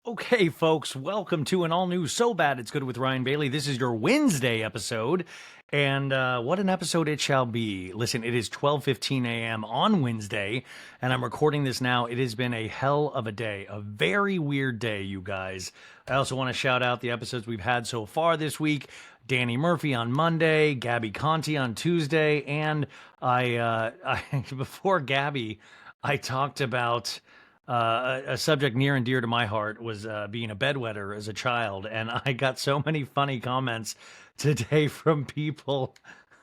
Okay, folks, welcome to an all new So Bad It's Good with Ryan Bailey. This is your Wednesday episode, and what an episode it shall be. Listen, it is 12:15 a.m. on Wednesday, and I'm recording this now. It has been a hell of a day, a very weird day, you guys. I also want to shout out the episodes we've had so far this week. Danny Murphy on Monday, Gabby Conti on Tuesday, and before Gabby, I talked about a subject near and dear to my heart was being a bedwetter as a child, and I got so many funny comments today from people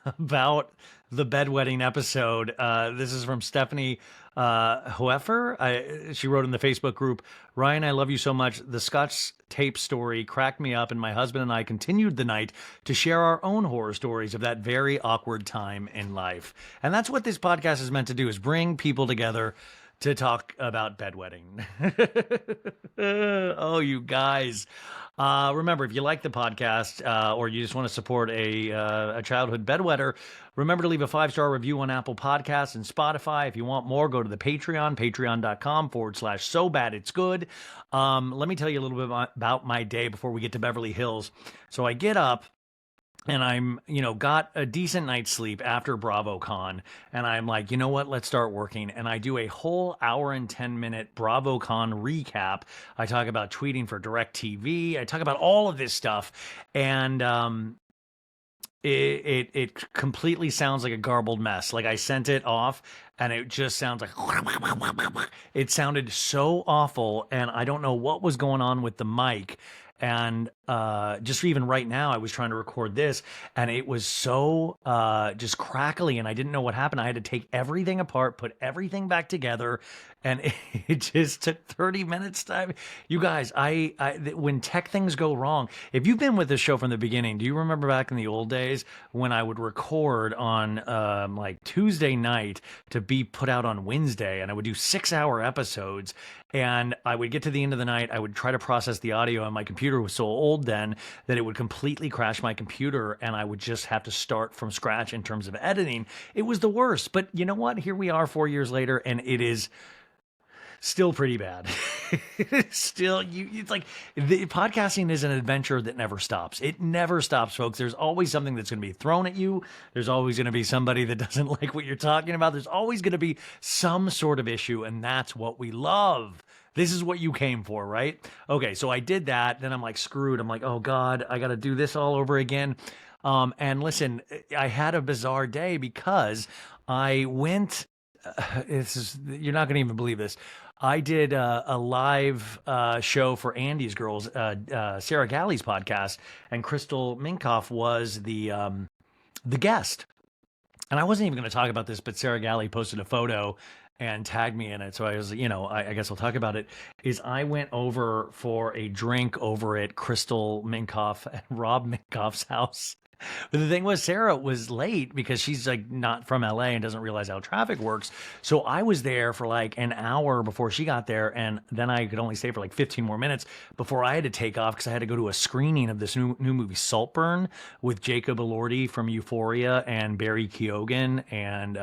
about the bedwetting episode. This is from Stephanie Hoeffer. She wrote in the Facebook group, Ryan, I love you so much. The Scotch tape story cracked me up, and my husband and I continued the night to share our own horror stories of that very awkward time in life. And that's what this podcast is meant to do, is bring people together to talk about bedwetting. Oh, you guys. Remember, if you like the podcast or you just want to support a childhood bedwetter, remember to leave a 5-star review on Apple Podcasts and Spotify. If you want more, go to the Patreon, patreon.com/so bad it's good. Let me tell you a little bit about my day before we get to Beverly Hills. So I get up, and I'm, got a decent night's sleep after BravoCon. And I'm like, you know what? Let's start working. And I do a whole hour and 10-minute BravoCon recap. I talk about tweeting for DirecTV. I talk about all of this stuff. And it completely sounds like a garbled mess. Like, I sent it off and it just sounds like it sounded so awful. And I don't know what was going on with the mic. And just even right now, I was trying to record this, and it was so just crackly, and I didn't know what happened. I had to take everything apart, put everything back together, and it just took 30 minutes time. You guys, when tech things go wrong, if you've been with this show from the beginning, do you remember back in the old days when I would record on like Tuesday night to be put out on Wednesday, and I would do 6-hour episodes, and I would get to the end of the night, I would try to process the audio, and my computer was so old then that it would completely crash my computer, and I would just have to start from scratch in terms of editing. It was the worst. But you know what? Here we are 4 years later, and it is still pretty bad. Still, it's like the podcasting is an adventure that never stops. It never stops, folks. There's always something that's going to be thrown at you. There's always going to be somebody that doesn't like what you're talking about. There's always going to be some sort of issue, and that's what we love. This is what you came for, right? Okay, so I did that. Then I'm like, screwed. I'm like, oh God, I got to do this all over again. And listen, I had a bizarre day because I went, you're not going to even believe this. I did a live show for Andy's Girls, Sarah Galley's podcast, and Crystal Minkoff was the guest. And I wasn't even going to talk about this, but Sarah Galley posted a photo and tagged me in it. So I was, I guess I'll talk about it. Is I went over for a drink over at Crystal Minkoff and Rob Minkoff's house. But the thing was, Sarah was late because she's like not from LA and doesn't realize how traffic works. So I was there for like an hour before she got there. And then I could only stay for like 15 more minutes before I had to take off because I had to go to a screening of this new movie, Saltburn, with Jacob Elordi from Euphoria and Barry Keoghan. And,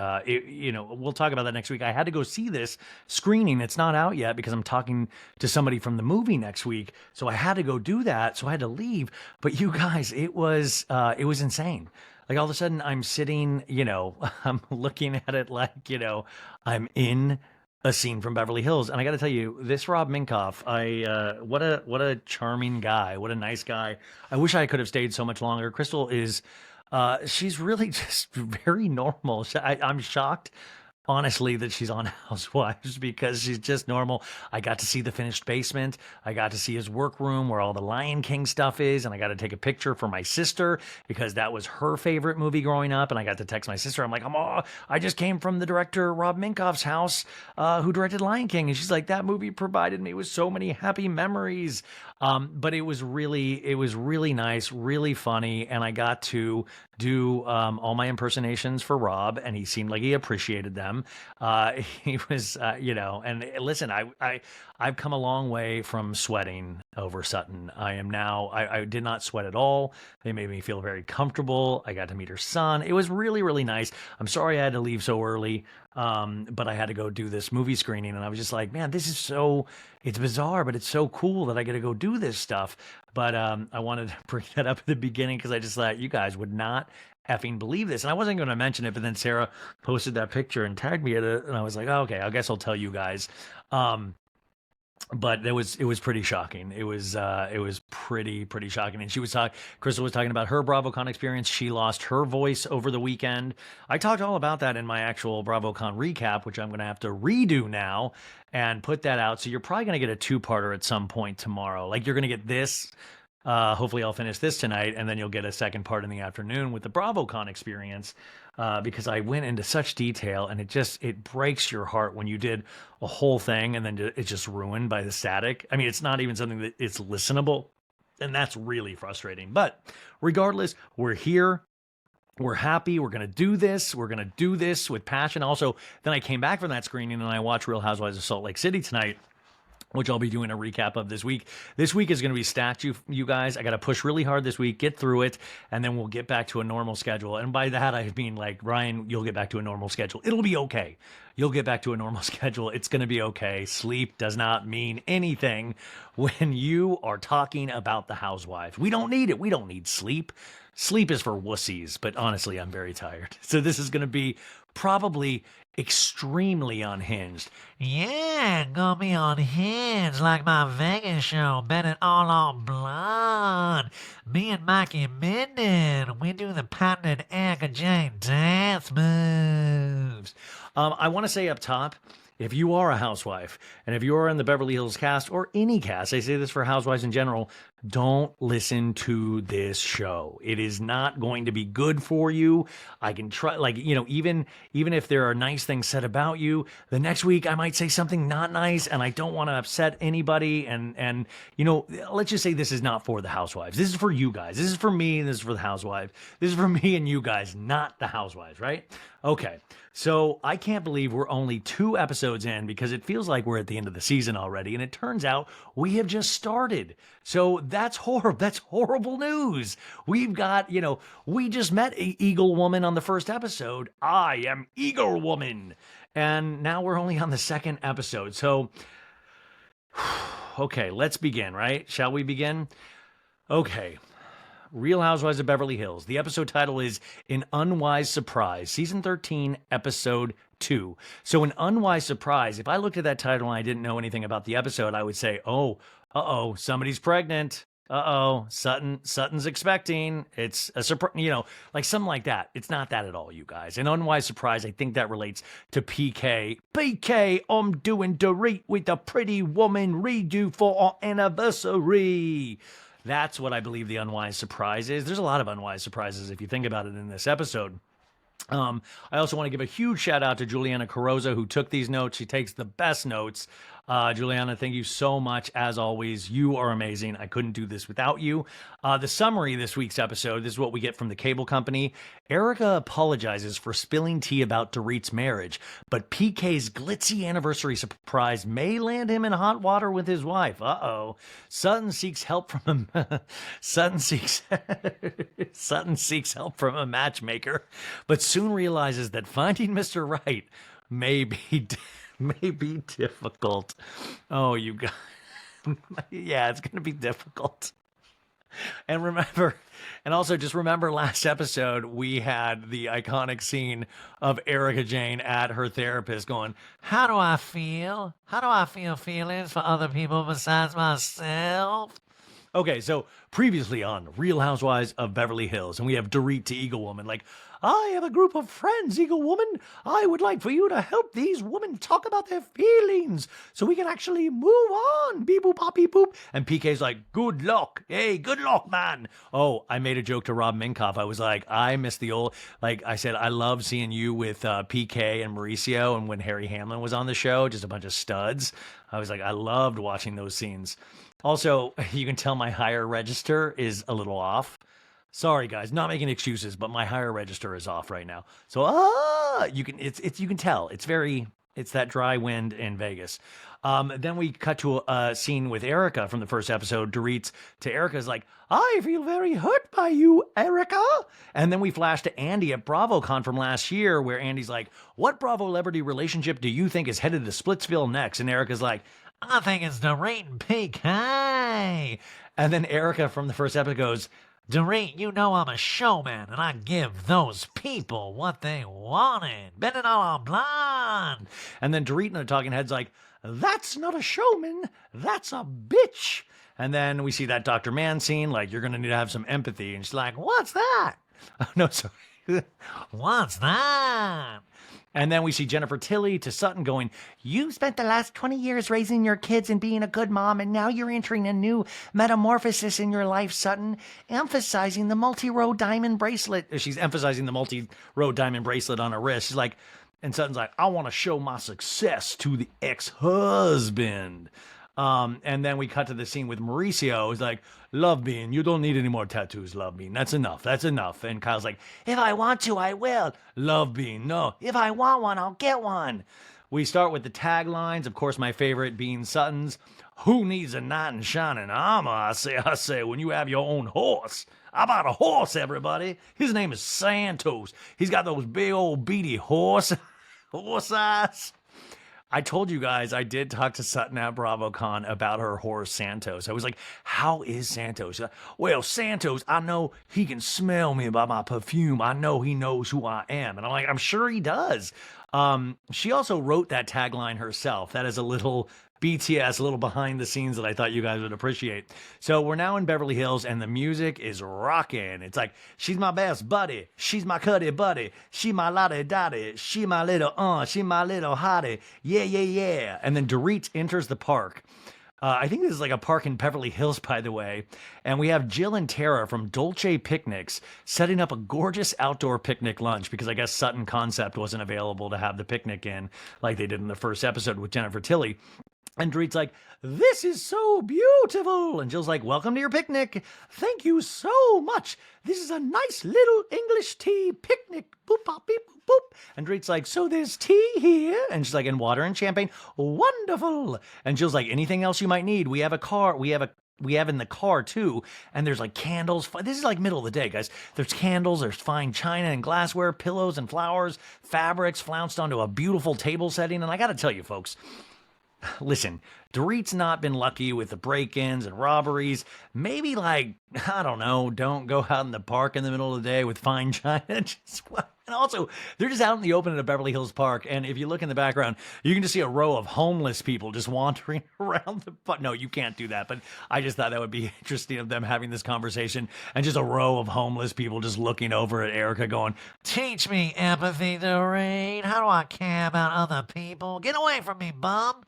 we'll talk about that next week. I had to go see this screening. It's not out yet because I'm talking to somebody from the movie next week. So I had to go do that. So I had to leave. But you guys, it was insane. Like all of a sudden I'm sitting, I'm looking at it like, I'm in a scene from Beverly Hills. And I got to tell you, this Rob Minkoff, what a charming guy. What a nice guy. I wish I could have stayed so much longer. Crystal is, she's really just very normal. I'm shocked, honestly, that she's on Housewives because she's just normal. I got to see the finished basement. I got to see his workroom where all the Lion King stuff is. And I got to take a picture for my sister because that was her favorite movie growing up. And I got to text my sister. I'm like, I just came from the director Rob Minkoff's house who directed Lion King. And she's like, that movie provided me with so many happy memories. But it was really nice, really funny. And I got to do all my impersonations for Rob, and he seemed like he appreciated them. He was, and listen, I've come a long way from sweating over Sutton. I did not sweat at all. They made me feel very comfortable. I got to meet her son. It was really, really nice. I'm sorry I had to leave so early. But I had to go do this movie screening, and I was just like, man, it's bizarre, but it's so cool that I get to go do this stuff. But I wanted to bring that up at the beginning because I just thought you guys would not effing believe this. And I wasn't going to mention it, but then Sarah posted that picture and tagged me in it, and I was like, oh, okay, I guess I'll tell you guys. Um, but it was pretty shocking. It was pretty shocking. And Crystal was talking about her BravoCon experience. She lost her voice over the weekend. I talked all about that in my actual BravoCon recap, which I'm going to have to redo now and put that out. So you're probably going to get a two-parter at some point tomorrow. Like you're going to get this. Hopefully I'll finish this tonight, and then you'll get a second part in the afternoon with the BravoCon experience, because I went into such detail, and it breaks your heart when you did a whole thing and then it's just ruined by the static. I mean, it's not even something that it's listenable, and that's really frustrating. But regardless, we're here. We're happy. We're going to do this. We're going to do this with passion. Also, then I came back from that screening and I watched Real Housewives of Salt Lake City tonight, which I'll be doing a recap of this week. This week is going to be stacked, you guys. I got to push really hard this week, get through it, and then we'll get back to a normal schedule. And by that, I mean, like, Ryan, you'll get back to a normal schedule. It'll be okay. You'll get back to a normal schedule. It's going to be okay. Sleep does not mean anything when you are talking about the housewives. We don't need it. We don't need sleep. Sleep is for wussies, but honestly, I'm very tired. So this is going to be probably extremely unhinged. Yeah, gonna be unhinged like my Vegas show, bet it all on blood. Me and Mikey Minden, we do the patented Erica Jane dance moves. I want to say up top, if you are a housewife, and if you are in the Beverly Hills cast or any cast, I say this for housewives in general, don't listen to this show. It is not going to be good for you. I can try, like, even if there are nice things said about you, the next week I might say something not nice, and I don't want to upset anybody. And let's just say this is not for the housewives. This is for you guys. This is for me, and this is for the housewife. This is for me and you guys, not the housewives, right? Okay. So I can't believe we're only 2 episodes in, because it feels like we're at the end of the season already. And it turns out we have just started. So that's horrible. That's horrible news. We've got, we just met Eagle Woman on the first episode. I am Eagle Woman. And now we're only on the second episode. So, okay, let's begin, right? Shall we begin? Okay. Real Housewives of Beverly Hills. The episode title is An Unwise Surprise, Season 13, Episode 2. So an unwise surprise, if I looked at that title and I didn't know anything about the episode, I would say, oh, somebody's pregnant. Sutton's expecting. It's a surprise, like something like that. It's not that at all, you guys. An unwise surprise, I think that relates to PK. PK, I'm doing Dorit with a pretty woman redo for our anniversary. That's what I believe the unwise surprise is. There's a lot of unwise surprises if you think about it in this episode. I also want to give a huge shout out to Juliana Carrozza, who took these notes. She takes the best notes. Juliana, thank you so much. As always, you are amazing. I couldn't do this without you. The summary of this week's episode, this is what we get from the cable company. Erica apologizes for spilling tea about Dorit's marriage, but PK's glitzy anniversary surprise may land him in hot water with his wife. Sutton seeks help from him. Sutton seeks help from a matchmaker, but soon realizes that finding Mr. Right may be difficult. Oh, you guys. Yeah, it's going to be difficult. And also just remember last episode, we had the iconic scene of Erica Jane at her therapist going, How do I feel? How do I feel feelings for other people besides myself? Okay, so previously on Real Housewives of Beverly Hills, and we have Dorit to Eagle Woman, like, I have a group of friends, Eagle Woman. I would like for you to help these women talk about their feelings so we can actually move on. Beep boop, pop, beep boop. And PK's like, good luck. Hey, good luck, man. Oh, I made a joke to Rob Minkoff. I was like, I miss the old, like I said, I love seeing you with PK and Mauricio, and when Harry Hamlin was on the show, just a bunch of studs. I was like, I loved watching those scenes. Also, you can tell my higher register is a little off. Sorry, guys, not making excuses, but my higher register is off right now. So, you can tell it's very It's that dry wind in Vegas. Then we cut to a scene with Erica from the first episode. Dorit to Erica's like, I feel very hurt by you, Erica. And then we flash to Andy at BravoCon from last year, where Andy's like, what Bravo celebrity relationship do you think is headed to Splitsville next? And Erica's like, I think it's Dorit and PK. and then Erica from the first episode goes, Dorit, you know I'm a showman, and I give those people what they wanted. Bet it all on blonde. and then Dorit and the talking head's like, that's not a showman, that's a bitch. And then we see that Dr. Mann scene, like, you're going to need to have some empathy. And she's like, what's that? Oh, no, sorry. What's that? And then we see Jennifer Tilly to Sutton going, you spent the last 20 years raising your kids and being a good mom, and now you're entering a new metamorphosis in your life, Sutton, emphasizing the multi-row diamond bracelet. She's emphasizing the multi-row diamond bracelet on her wrist. She's like, and Sutton's like, I want to show my success to the ex-husband. And then we cut to the scene with Mauricio. He's like, Love Bean, you don't need any more tattoos, Love Bean. That's enough. That's enough. And Kyle's like, if I want to, I will. Love Bean, no. If I want one, I'll get one. We start with the taglines. Of course, my favorite being Sutton's. Who needs a knight in shining armor? I say, when you have your own horse. I bought a horse, everybody. His name is Santos. He's got those big old beady horse eyes. I told you guys I did talk to Sutton at BravoCon about her horse, Santos. I was like, how is Santos? She's like, well, Santos, I know he can smell me by my perfume. I know he knows who I am. And I'm like, I'm sure he does. She also wrote that tagline herself. That is a little BTS, a little behind the scenes that I thought you guys would appreciate. So we're now in Beverly Hills and the music is rocking. It's like, she's my best buddy. She's my cuddy buddy. She my lottie dottie. She my little she my little hottie. Yeah, yeah, yeah. And then Dorit enters the park. I think this is like a park in Beverly Hills, by the way. And we have Jill and Tara from Dolce Picnics setting up a gorgeous outdoor picnic lunch because I guess Sutton Concept wasn't available to have the picnic in like they did in the first episode with Jennifer Tilly. And Dorit's like, this is so beautiful. And Jill's like, welcome to your picnic. Thank you so much. This is a nice little English tea picnic. Boop, bop, beep, boop, boop. And Dorit's like, so there's tea here? And she's like, and water and champagne. Wonderful. And Jill's like, anything else you might need? We have a car. We have in the car too. And there's like candles. This is like middle of the day, guys. There's candles. There's fine china and glassware, pillows and flowers, fabrics flounced onto a beautiful table setting. And I got to tell you, folks, listen, Dorit's not been lucky with the break-ins and robberies. Maybe, like, I don't know, don't go out in the park in the middle of the day with fine china. And also, they're just out in the open at a Beverly Hills park, and if you look in the background, you can just see a row of homeless people just wandering around the park. No, you can't do that, but I just thought that would be interesting of them having this conversation, and just a row of homeless people just looking over at Erica going, teach me empathy, Dorit. How do I care about other people? Get away from me, bum.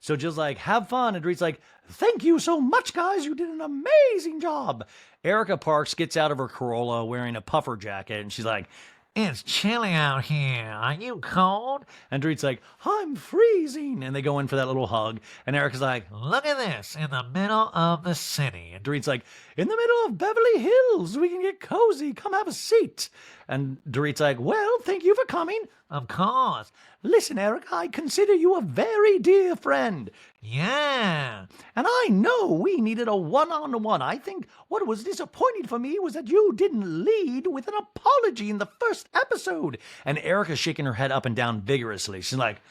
So Jill's like, have fun. And Dorit's like, thank you so much, guys. You did an amazing job. Erica Parks gets out of her Corolla wearing a puffer jacket. And she's like, it's chilly out here. Are you cold? And Dorit's like, I'm freezing. And they go in for that little hug. And Erica's like, look at this in the middle of the city. And Dorit's like, in the middle of Beverly Hills, we can get cozy. Come have a seat. And Dorit's like, well, thank you for coming. Of course. Listen, Eric, I consider you a very dear friend. Yeah. And I know we needed a one-on-one. I think what was disappointing for me was that you didn't lead with an apology in the first episode. And Erica's shaking her head up and down vigorously. She's like,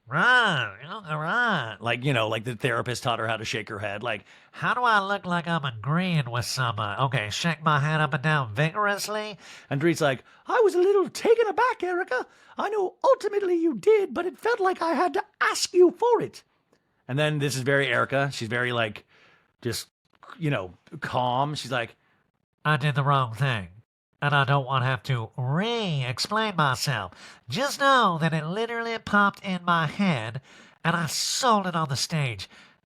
right, right. Like, you know, like the therapist taught her how to shake her head. Like, how do I look like I'm agreeing with someone? Okay, shake my head up and down vigorously. And Dorit's like, I was a little taken aback, Erica. I know ultimately you did, but it felt like I had to ask you for it. And then this is very Erica. She's very like, just, you know, calm. She's like, I did the wrong thing. And I don't want to have to re-explain myself. Just know that it literally popped in my head, and I sold it on the stage.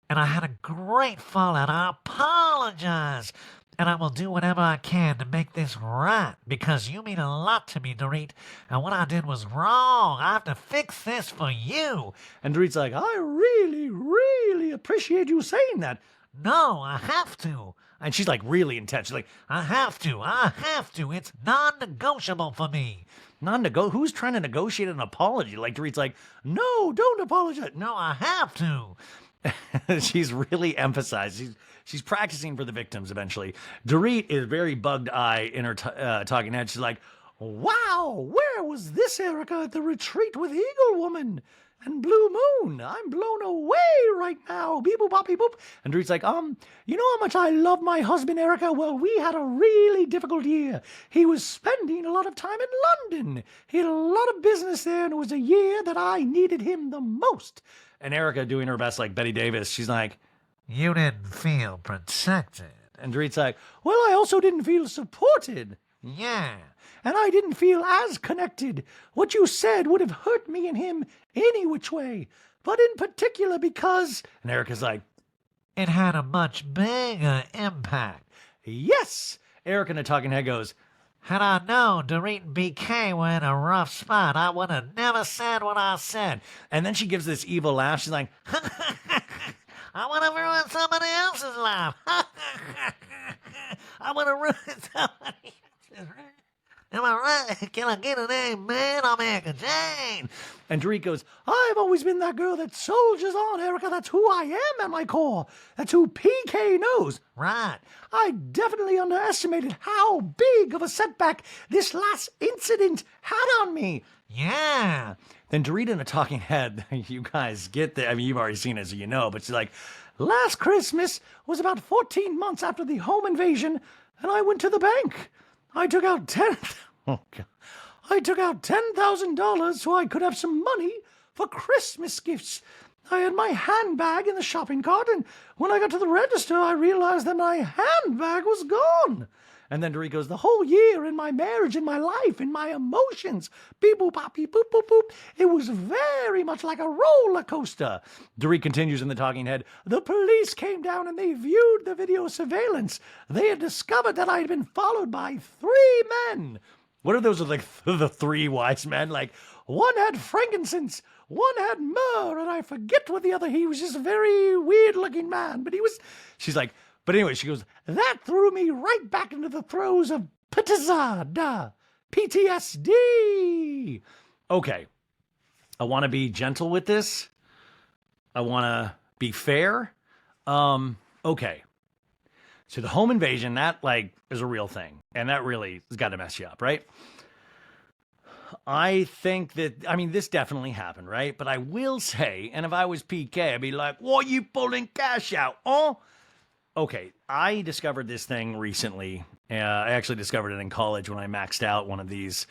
And I had a great fallout. I apologize. And I will do whatever I can to make this right, because you mean a lot to me, Dorit. And what I did was wrong. I have to fix this for you. And Dorit's like, I really, really appreciate you saying that. No, I have to. And she's like really intense. She's like, I have to. It's non-negotiable for me. who's trying to negotiate an apology? Like Dorit's like, no, don't apologize. No, I have to. She's really emphasized. She's practicing for the victims eventually. Dorit is very bugged-eye in her talking head. She's like, wow, where was this Erica at the retreat with Eagle Woman and Blue Moon? I'm blown away right now. Beep boop bop beep boop. And Dorit's like, you know how much I love my husband Erica? Well, we had a really difficult year. He was spending a lot of time in London. He had a lot of business there, and it was a year that I needed him the most. And Erica, doing her best like Betty Davis, she's like, You didn't feel protected. and Dorit's like, well, I also didn't feel supported. Yeah. And I didn't feel as connected. What you said would have hurt me and him any which way. But in particular because... And Erica's like, It had a much bigger impact. yes! Erica in a talking head goes, Had I known Dorit and BK were in a rough spot, I would have never said what I said. and then she gives this evil laugh. She's like, I would have ruined somebody else's life. I would have ruined somebody else's life. Am I right? Can I get an amen? I'm Erica Jane. and Dorit goes, I've always been that girl that soldiers on, Erica. That's who I am at my core. That's who PK knows. Right. I definitely underestimated how big of a setback this last incident had on me. Yeah. Then Dorit in a talking head, you guys get the, I mean, you've already seen it, so you know, but she's like, last Christmas was about 14 months after the home invasion, and I went to the bank. I took out $10,000 so I could have some money for Christmas gifts. I had my handbag in the shopping cart, and when I got to the register, I realized that my handbag was gone. And then Dorit goes, the whole year in my marriage, in my life, in my emotions, beep boop bop beep boop boop boop, it was very much like a roller coaster. Dorit continues in the talking head, the police came down and they viewed the video surveillance. They had discovered that I had been followed by 3 men. What are those, like the 3 wise men? Like, one had frankincense, one had myrrh, and I forget what the other, he was just a very weird looking man, but she's like, but anyway, she goes, that threw me right back into the throes of PTSD. Okay. I want to be gentle with this. I want to be fair. Okay. So the home invasion, that like is a real thing. And that really has got to mess you up, right? I think that, I mean, this definitely happened, right? But I will say, and if I was PK, I'd be like, what are you pulling cash out, huh? Okay, I discovered this thing recently. I actually discovered it in college when I maxed out one of these.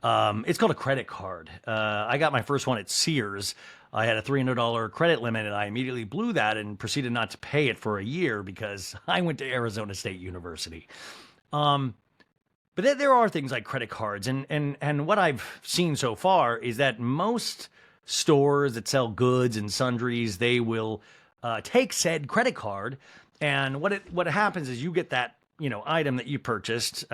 It's called a credit card. I got my first one at Sears. I had a $300 credit limit, and I immediately blew that and proceeded not to pay it for a year because I went to Arizona State University. But there are things like credit cards, and what I've seen so far is that most stores that sell goods and sundries, they will take said credit card. And what happens is you get that, item that you purchased.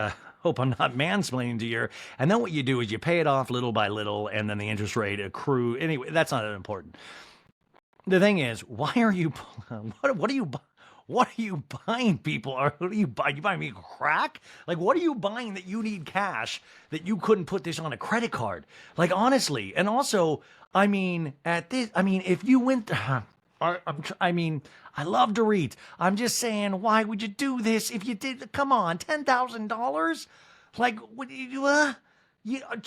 Hope I'm not mansplaining to you. And then what you do is you pay it off little by little, and then the interest rate accrue. Anyway, that's not important. The thing is, why are you? What are you? What are you buying, people? Or what are you buying? You buying me crack? Like, what are you buying that you need cash that you couldn't put this on a credit card? Like, honestly, and also, if you went. I love Dorit. I'm just saying, why would you do this if you did? Come on, $10,000? Like, what you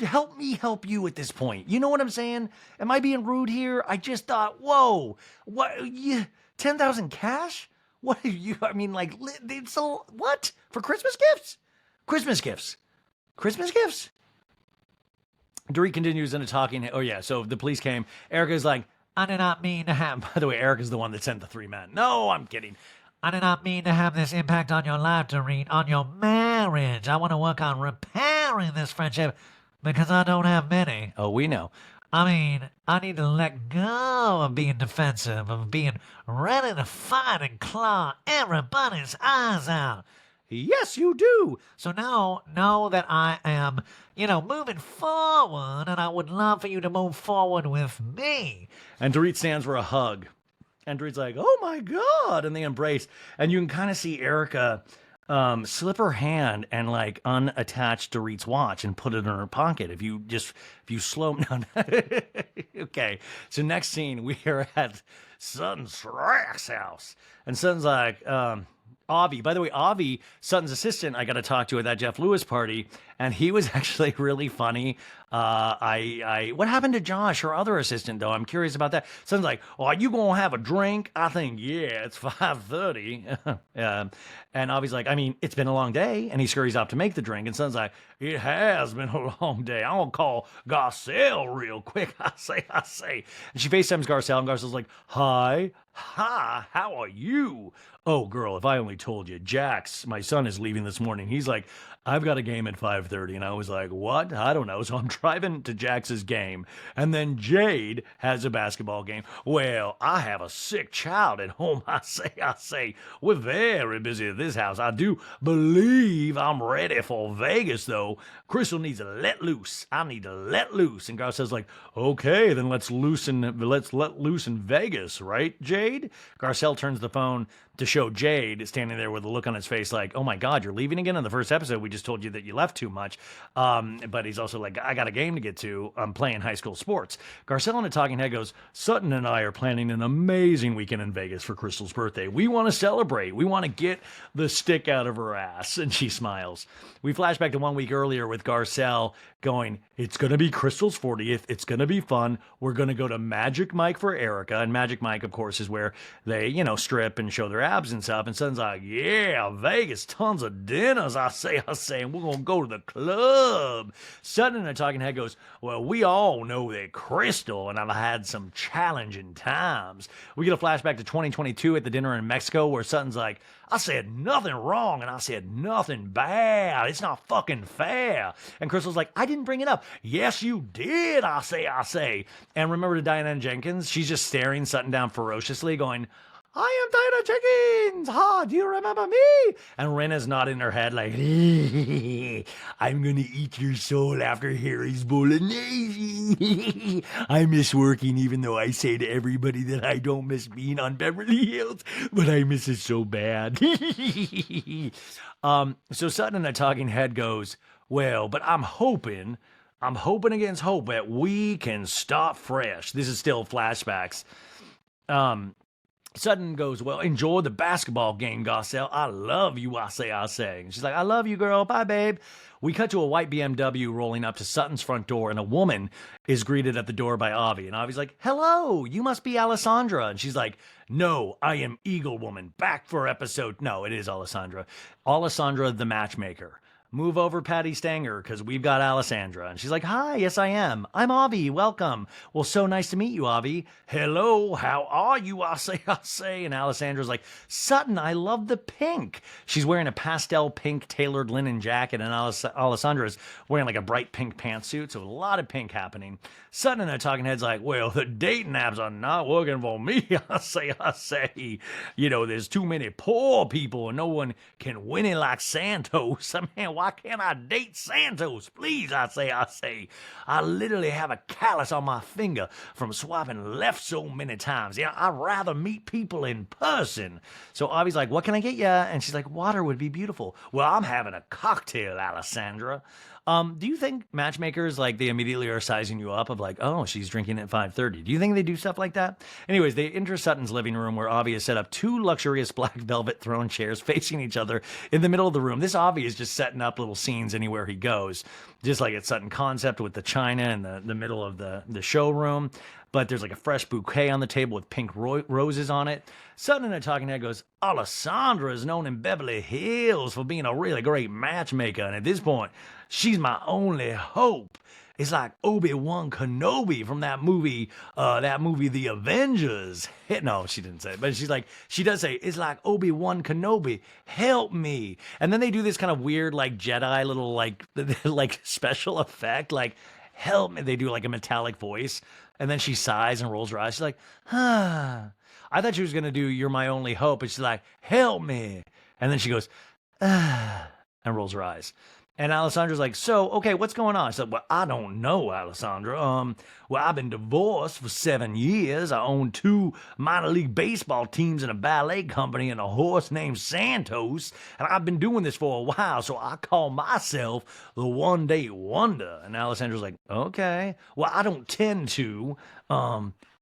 help me help you at this point. You know what I'm saying? Am I being rude here? I just thought, whoa, what? 10,000 cash? What are you? I mean, like, so what for Christmas gifts? Christmas gifts. Dorit continues in a talking. Oh yeah, so the police came. Erica's like, I did not mean to have... By the way, Erica's the one that sent the 3 men. No, I'm kidding. I did not mean to have this impact on your life, Dorit, on your marriage. I want to work on repairing this friendship because I don't have many. Oh, we know. I mean, I need to let go of being defensive, of being ready to fight and claw everybody's eyes out. Yes, you do. So now, know that I am, moving forward, and I would love for you to move forward with me. And Dorit stands for a hug. And Dorit's like, oh my God. And they embrace. And you can kind of see Erica slip her hand and like unattach Dorit's watch and put it in her pocket. If you slow down. Okay. So next scene, we are at Sutton Strack's house. And Sutton's like, Avi. By the way, Avi, Sutton's assistant, I got to talk to at that Jeff Lewis party, and he was actually really funny. What happened to Josh, her other assistant, though? I'm curious about that. Sutton's like, "Oh, are you gonna have a drink?" I think, yeah, it's 5:30. And Avi's like, I mean, it's been a long day, and he scurries off to make the drink. And Sutton's like, it has been a long day. I'm gonna call Garcelle real quick. I say. And she FaceTimes Garcelle, and Garcelle's like, hi, how are you? Oh, girl, if I only told you, Jax, my son, is leaving this morning. He's like, I've got a game at 5:30. And I was like, what? I don't know. So I'm driving to Jax's game. And then Jade has a basketball game. Well, I have a sick child at home. I say, we're very busy at this house. I do believe I'm ready for Vegas, though. Crystal needs to let loose. I need to let loose. And Garcelle's like, okay, then let's let loose in Vegas, right, Jade? Garcelle turns the phone to show Jade standing there with a look on his face like, oh my God, you're leaving again? In the first episode, we just told you that you left too much. But he's also like, I got a game to get to. I'm playing high school sports. Garcelle in a talking head goes, Sutton and I are planning an amazing weekend in Vegas for Crystal's birthday. We want to celebrate. We want to get the stick out of her ass. And she smiles. We flash back to 1 week earlier with Garcelle going, it's going to be Crystal's 40th. It's going to be fun. We're going to go to Magic Mike for Erica. And Magic Mike, of course, is where they, strip and show their abs and stuff. And Sutton's like, yeah, Vegas, tons of dinners. I say, and we're going to go to the club. Sutton in a talking head goes, well, we all know that Crystal and I've had some challenging times. We get a flashback to 2022 at the dinner in Mexico where Sutton's like, I said nothing wrong and I said nothing bad. It's not fucking fair. And Crystal's like, I didn't bring it up. Yes, you did. I say. And remember to Diana Jenkins? She's just staring Sutton down ferociously going, I am Diana Jenkins. Ha, do you remember me? And Rena's nodding her head like, I'm going to eat your soul after Harry's bolognese. I miss working even though I say to everybody that I don't miss being on Beverly Hills, but I miss it so bad. So Sutton in a talking head goes, well, but I'm hoping against hope that we can start fresh. This is still flashbacks. Sutton goes, well, enjoy the basketball game, Garcelle. I love you, I say. And she's like, I love you, girl. Bye, babe. We cut to a white BMW rolling up to Sutton's front door, and a woman is greeted at the door by Avi. And Avi's like, hello, you must be Alessandra. And she's like, no, I am Eagle Woman, back for episode. No, it is Alessandra. Alessandra, the matchmaker. Move over, Patty Stanger, because we've got Alessandra. And she's like, hi, yes, I am. I'm Avi. Welcome. Well, so nice to meet you, Avi. Hello, how are you? I say. And Alessandra's like, Sutton, I love the pink. She's wearing a pastel pink tailored linen jacket, and Alessandra's wearing like a bright pink pantsuit. So a lot of pink happening. Sutton and a talking head's like, well, the dating apps are not working for me. I say. There's too many poor people, and no one can win it like Santos. I mean, why can't I date Santos? Please, I say. I literally have a callus on my finger from swiping left so many times. I'd rather meet people in person. So Avi's like, what can I get you? And she's like, water would be beautiful. Well, I'm having a cocktail, Alessandra. Do you think matchmakers, like, they immediately are sizing you up of like, oh, she's drinking at 5:30? Do you think they do stuff like that? Anyways, they enter Sutton's living room where Avi has set up two luxurious black velvet throne chairs facing each other in the middle of the room. This Avi is just setting up little scenes anywhere he goes, just like at Sutton Concept with the china in the middle of the showroom. But there's like a fresh bouquet on the table with pink roses on it. Sutton in a talking head goes, Alessandra is known in Beverly Hills for being a really great matchmaker. And at this point, she's my only hope. It's like Obi-Wan Kenobi from that movie, The Avengers. No, she didn't say it, but she does say, it's like Obi-Wan Kenobi, help me. And then they do this kind of weird, like, Jedi little, like special effect, like, help me. They do like a metallic voice. And then she sighs and rolls her eyes. She's like, I thought she was going to do You're My Only Hope. And she's like, help me. And then she goes, and rolls her eyes. And Alessandra's like, so, okay, what's going on? I said, well, I don't know, Alessandra. Well, I've been divorced for 7 years. I own 2 minor league baseball teams and a ballet company and a horse named Santos. And I've been doing this for a while, so I call myself the one day wonder. And Alessandra's like, okay, well, I don't tend to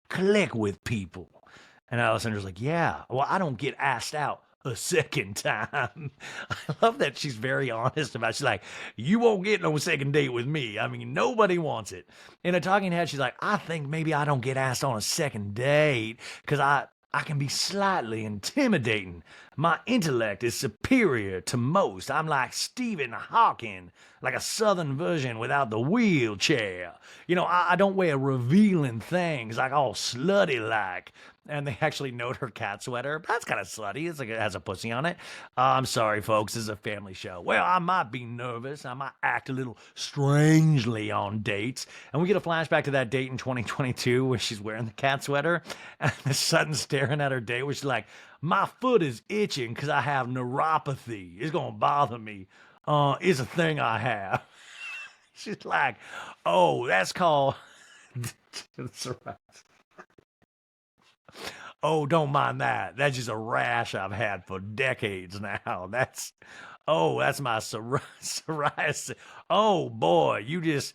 click with people. And Alessandra's like, yeah, well, I don't get asked out a second time. I love that she's very honest about it. She's like, you won't get no second date with me. I mean, nobody wants it. In a talking head, she's like, I think maybe I don't get asked on a second date because I can be slightly intimidating. My intellect is superior to most. I'm like Stephen Hawking, like a southern version without the wheelchair. You know, I don't wear revealing things like all slutty like. And they actually note her cat sweater. That's kind of slutty. It's like it has a pussy on it. I'm sorry, folks. This is a family show. Well, I might be nervous. I might act a little strangely on dates. And we get a flashback to that date in 2022 where she's wearing the cat sweater. And the sudden staring at her date where she's like, my foot is itching because I have neuropathy. It's going to bother me. It's a thing I have. She's like, oh, that's called... That's right. Oh, don't mind that. That's just a rash I've had for decades now. That's my psoriasis. Oh boy, you just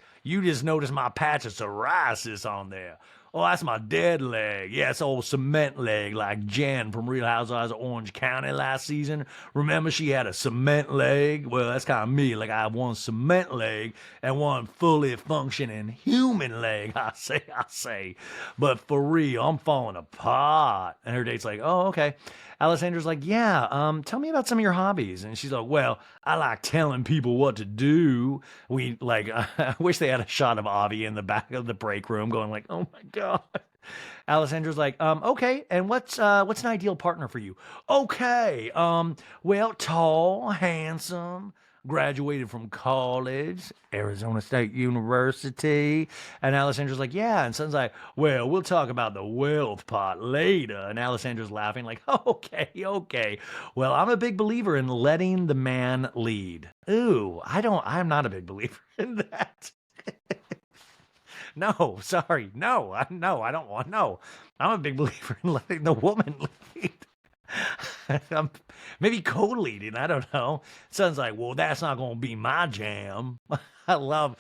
noticed my patch of psoriasis on there. Oh, that's my dead leg. Yeah, it's old cement leg like Jen from Real Housewives of Orange County last season. Remember she had a cement leg? Well, that's kind of me. Like I have one cement leg and one fully functioning human leg. I say. But for real, I'm falling apart. And her date's like, oh, okay. Alessandra's like, yeah, tell me about some of your hobbies. And she's like, well, I like telling people what to do. We like, I wish they had a shot of Avi in the back of the break room going like, oh my God. Alessandra's like, okay, and what's an ideal partner for you? Okay, well, tall, handsome, graduated from college, Arizona State University. And Alessandra's like, yeah. And Son's like, well, we'll talk about the wealth part later. And Alessandra's laughing like, okay. Well, I'm a big believer in letting the man lead. Ooh, I'm not a big believer in that. No, sorry. No, I don't want, no. I'm a big believer in letting the woman lead. Maybe co-leading, I don't know. Son's like, well, that's not going to be my jam. I love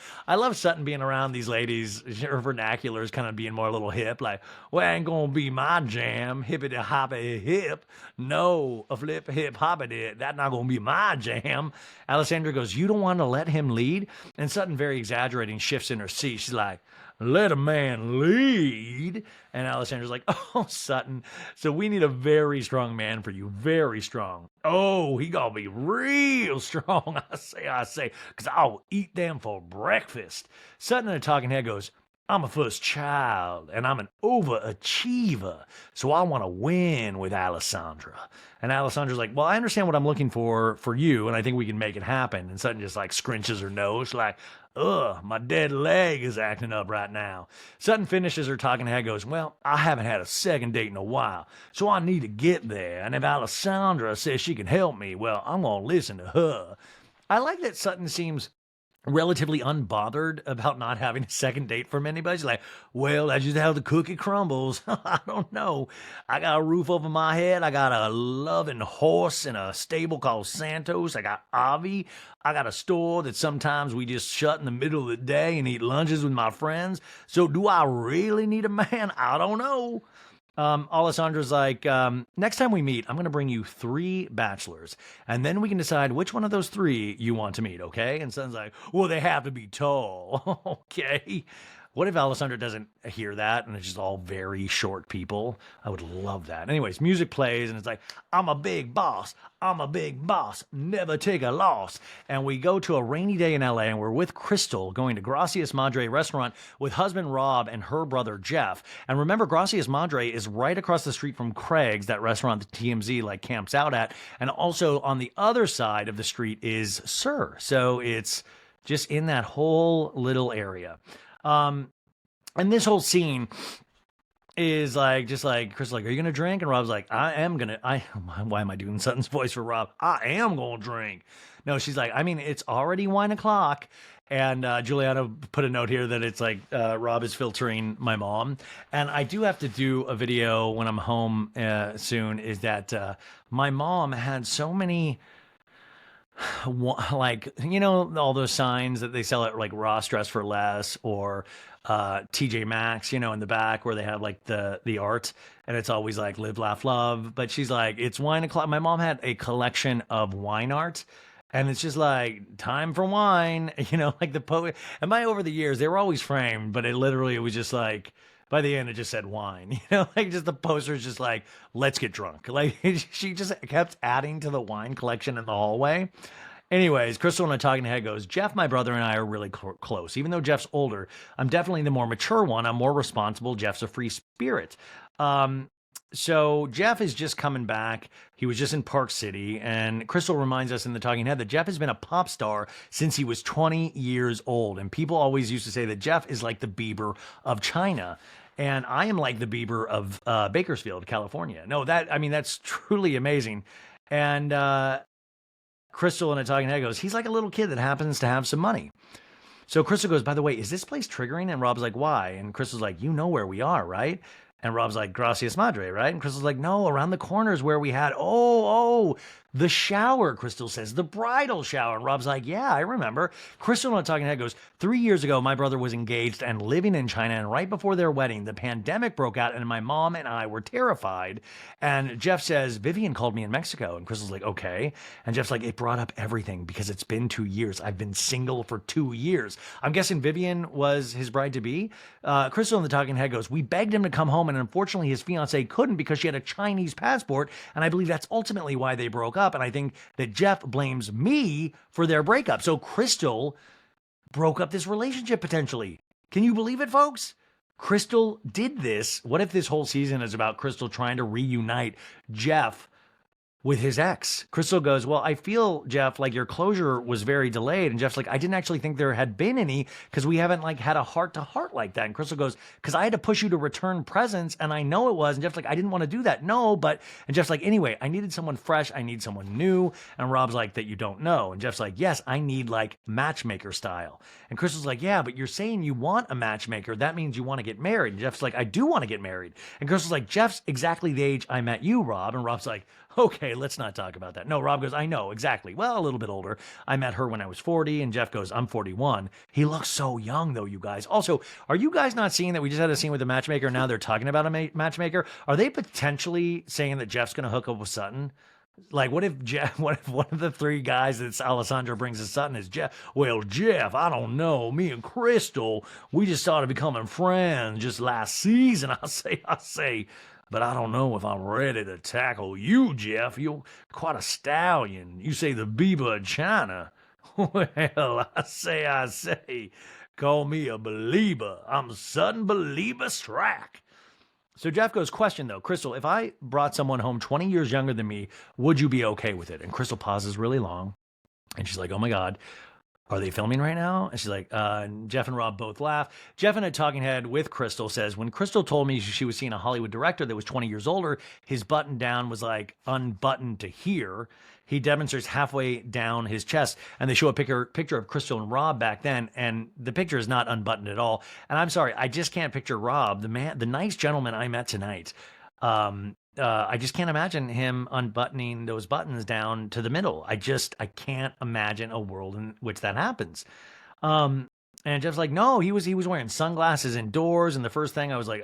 Sutton being around these ladies. Her vernacular is kind of being more a little hip, like, well, ain't going to be my jam. Hippity hoppity hip. No, a flip hip hoppity. That's not going to be my jam. Alessandra goes, you don't want to let him lead? And Sutton, very exaggerating, shifts in her seat. She's like, let a man lead. And Alessandra's like, oh, Sutton, so we need a very strong man for you. Very strong. Oh, he gonna be real strong. I say, because I'll eat them for breakfast. Sutton in a talking head goes, I'm a first child, and I'm an overachiever, so I want to win with Alessandra. And Alessandra's like, well, I understand what I'm looking for you, and I think we can make it happen. And Sutton just like scrunches her nose, like, ugh, my dead leg is acting up right now. Sutton finishes her talking head, goes, well, I haven't had a second date in a while, so I need to get there. And if Alessandra says she can help me, well, I'm going to listen to her. I like that Sutton seems relatively unbothered about not having a second date from anybody. She's like, well, that's just how the cookie crumbles. I don't know. I got a roof over my head. I got a loving horse in a stable called Santos. I got Avi. I got a store that sometimes we just shut in the middle of the day and eat lunches with my friends. So do I really need a man? I don't know. Alessandra's like, next time we meet, I'm going to bring you 3 bachelors, and then we can decide which one of those 3 you want to meet, okay? And Son's like, well, they have to be tall. Okay. What if Alessandra doesn't hear that and it's just all very short people? I would love that. Anyways, music plays and it's like, I'm a big boss. I'm a big boss. Never take a loss. And we go to a rainy day in LA and we're with Crystal going to Gracias Madre restaurant with husband Rob and her brother Jeff. And remember, Gracias Madre is right across the street from Craig's, that restaurant that TMZ like camps out at. And also on the other side of the street is Sir. So it's just in that whole little area. And this whole scene is like, just like, Chris, like, are you going to drink? And Rob's like, why am I doing Sutton's voice for Rob? I am going to drink. No, she's like, I mean, it's already 1 o'clock. And Juliana put a note here that it's like Rob is filtering my mom. And I do have to do a video when I'm home soon. Is that my mom had so many like all those signs that they sell at like Ross Dress for Less or TJ Maxx, in the back where they have like the art, and it's always like live, laugh, love. But she's like, it's wine o'clock. My mom had a collection of wine art. And it's just like time for wine, like the poet. And by over the years, they were always framed, but it was just like by the end, it just said wine, like just the poster's just like, let's get drunk. Like she just kept adding to the wine collection in the hallway. Anyways, Crystal in a talking head goes, Jeff, my brother, and I are really close. Even though Jeff's older, I'm definitely the more mature one. I'm more responsible. Jeff's a free spirit. So Jeff is just coming back. He was just in Park City, and Crystal reminds us in the talking head that Jeff has been a pop star since he was 20 years old. And people always used to say that Jeff is like the Bieber of China. And I am like the Bieber of Bakersfield, California. No, that's truly amazing. And Crystal in a talking head goes, he's like a little kid that happens to have some money. So Crystal goes, by the way, is this place triggering? And Rob's like, why? And Crystal's like, you know where we are, right? And Rob's like, Gracias Madre, right? And Crystal's like, no, around the corners where we had, the shower, Crystal says, the bridal shower. And Rob's like, yeah, I remember. Crystal on a talking head goes, 3 years ago, my brother was engaged and living in China. And right before their wedding, the pandemic broke out and my mom and I were terrified. And Jeff says, Vivian called me in Mexico. And Crystal's like, okay. And Jeff's like, it brought up everything because it's been 2 years. I've been single for 2 years. I'm guessing Vivian was his bride to be. Crystal on the talking head goes, we begged him to come home. And unfortunately, his fiance couldn't because she had a Chinese passport. And I believe that's ultimately why they broke up. And I think that Jeff blames me for their breakup. So Crystal broke up this relationship potentially. Can you believe it, folks? Crystal did this. What if this whole season is about Crystal trying to reunite Jeff with his ex? Crystal goes, well, I feel, Jeff, like your closure was very delayed. And Jeff's like, I didn't actually think there had been any because we haven't like had a heart to heart like that. And Crystal goes, because I had to push you to return presents and I know it was. And Jeff's like, I didn't want to do that. No, but, and Jeff's like, anyway, I needed someone fresh. I need someone new. And Rob's like, that you don't know. And Jeff's like, yes, I need like matchmaker style. And Crystal's like, yeah, but you're saying you want a matchmaker. That means you want to get married. And Jeff's like, I do want to get married. And Crystal's like, Jeff's exactly the age I met you, Rob. And Rob's like, okay, let's not talk about that. No, Rob goes, I know, exactly. Well, a little bit older. I met her when I was 40, and Jeff goes, I'm 41. He looks so young, though, you guys. Also, are you guys not seeing that we just had a scene with a matchmaker, and now they're talking about a matchmaker? Are they potentially saying that Jeff's going to hook up with Sutton? Like, what if one of the three guys that Alessandra brings to Sutton is Jeff? Well, Jeff, I don't know. Me and Crystal, we just started becoming friends just last season. I say, but I don't know if I'm ready to tackle you, Jeff. You're quite a stallion. You say the Bieber of China. Well, I say, call me a believer. I'm Sudden Believer Strack. So Jeff goes, question though, Crystal, if I brought someone home 20 years younger than me, would you be okay with it? And Crystal pauses really long. And she's like, oh my God, are they filming right now? And she's like, and Jeff and Rob both laugh. Jeff in a talking head with Crystal says, when Crystal told me she was seeing a Hollywood director that was 20 years older, his button down was like unbuttoned to here. He demonstrates halfway down his chest, and they show a picture of Crystal and Rob back then, and the picture is not unbuttoned at all. And I'm sorry, I just can't picture Rob, the nice gentleman I met tonight. I just can't imagine him unbuttoning those buttons down to the middle. I can't imagine a world in which that happens. And Jeff's like, no, he was wearing sunglasses indoors. And the first thing I was like,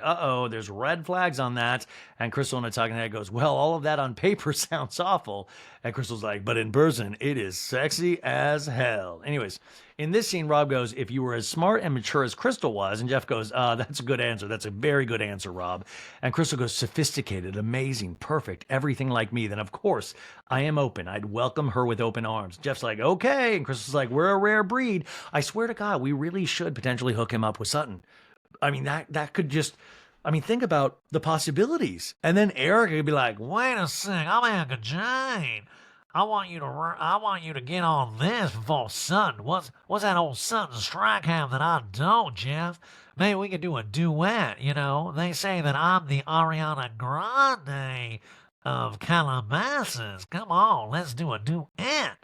there's red flags on that. And Crystal in a talking head goes, well, all of that on paper sounds awful. And Crystal's like, but in person, it is sexy as hell. Anyways, in this scene, Rob goes, if you were as smart and mature as Crystal was, and Jeff goes, that's a good answer. That's a very good answer, Rob. And Crystal goes, sophisticated, amazing, perfect, everything like me. Then, of course, I am open. I'd welcome her with open arms. Jeff's like, okay. And Crystal's like, we're a rare breed. I swear to God, we really should potentially hook him up with Sutton. I mean, that could just... think about the possibilities. And then Eric could be like, wait a sec, I'm Anchor Jane. I want you to get on this before Sutton. What's that old Sutton strike have that I don't, Jeff? Maybe we could do a duet, you know? They say that I'm the Ariana Grande of Calabasas. Come on, let's do a duet.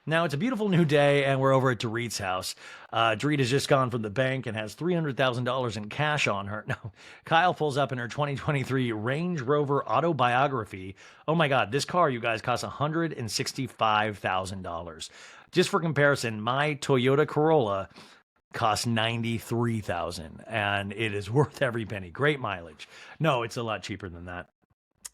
Now, it's a beautiful new day, and we're over at Dorit's house. Dorit has just gone from the bank and has $300,000 in cash on her. No, Kyle pulls up in her 2023 Range Rover Autobiography. Oh my God, this car, you guys, costs $165,000. Just for comparison, my Toyota Corolla costs $93,000, and it is worth every penny. Great mileage. No, it's a lot cheaper than that.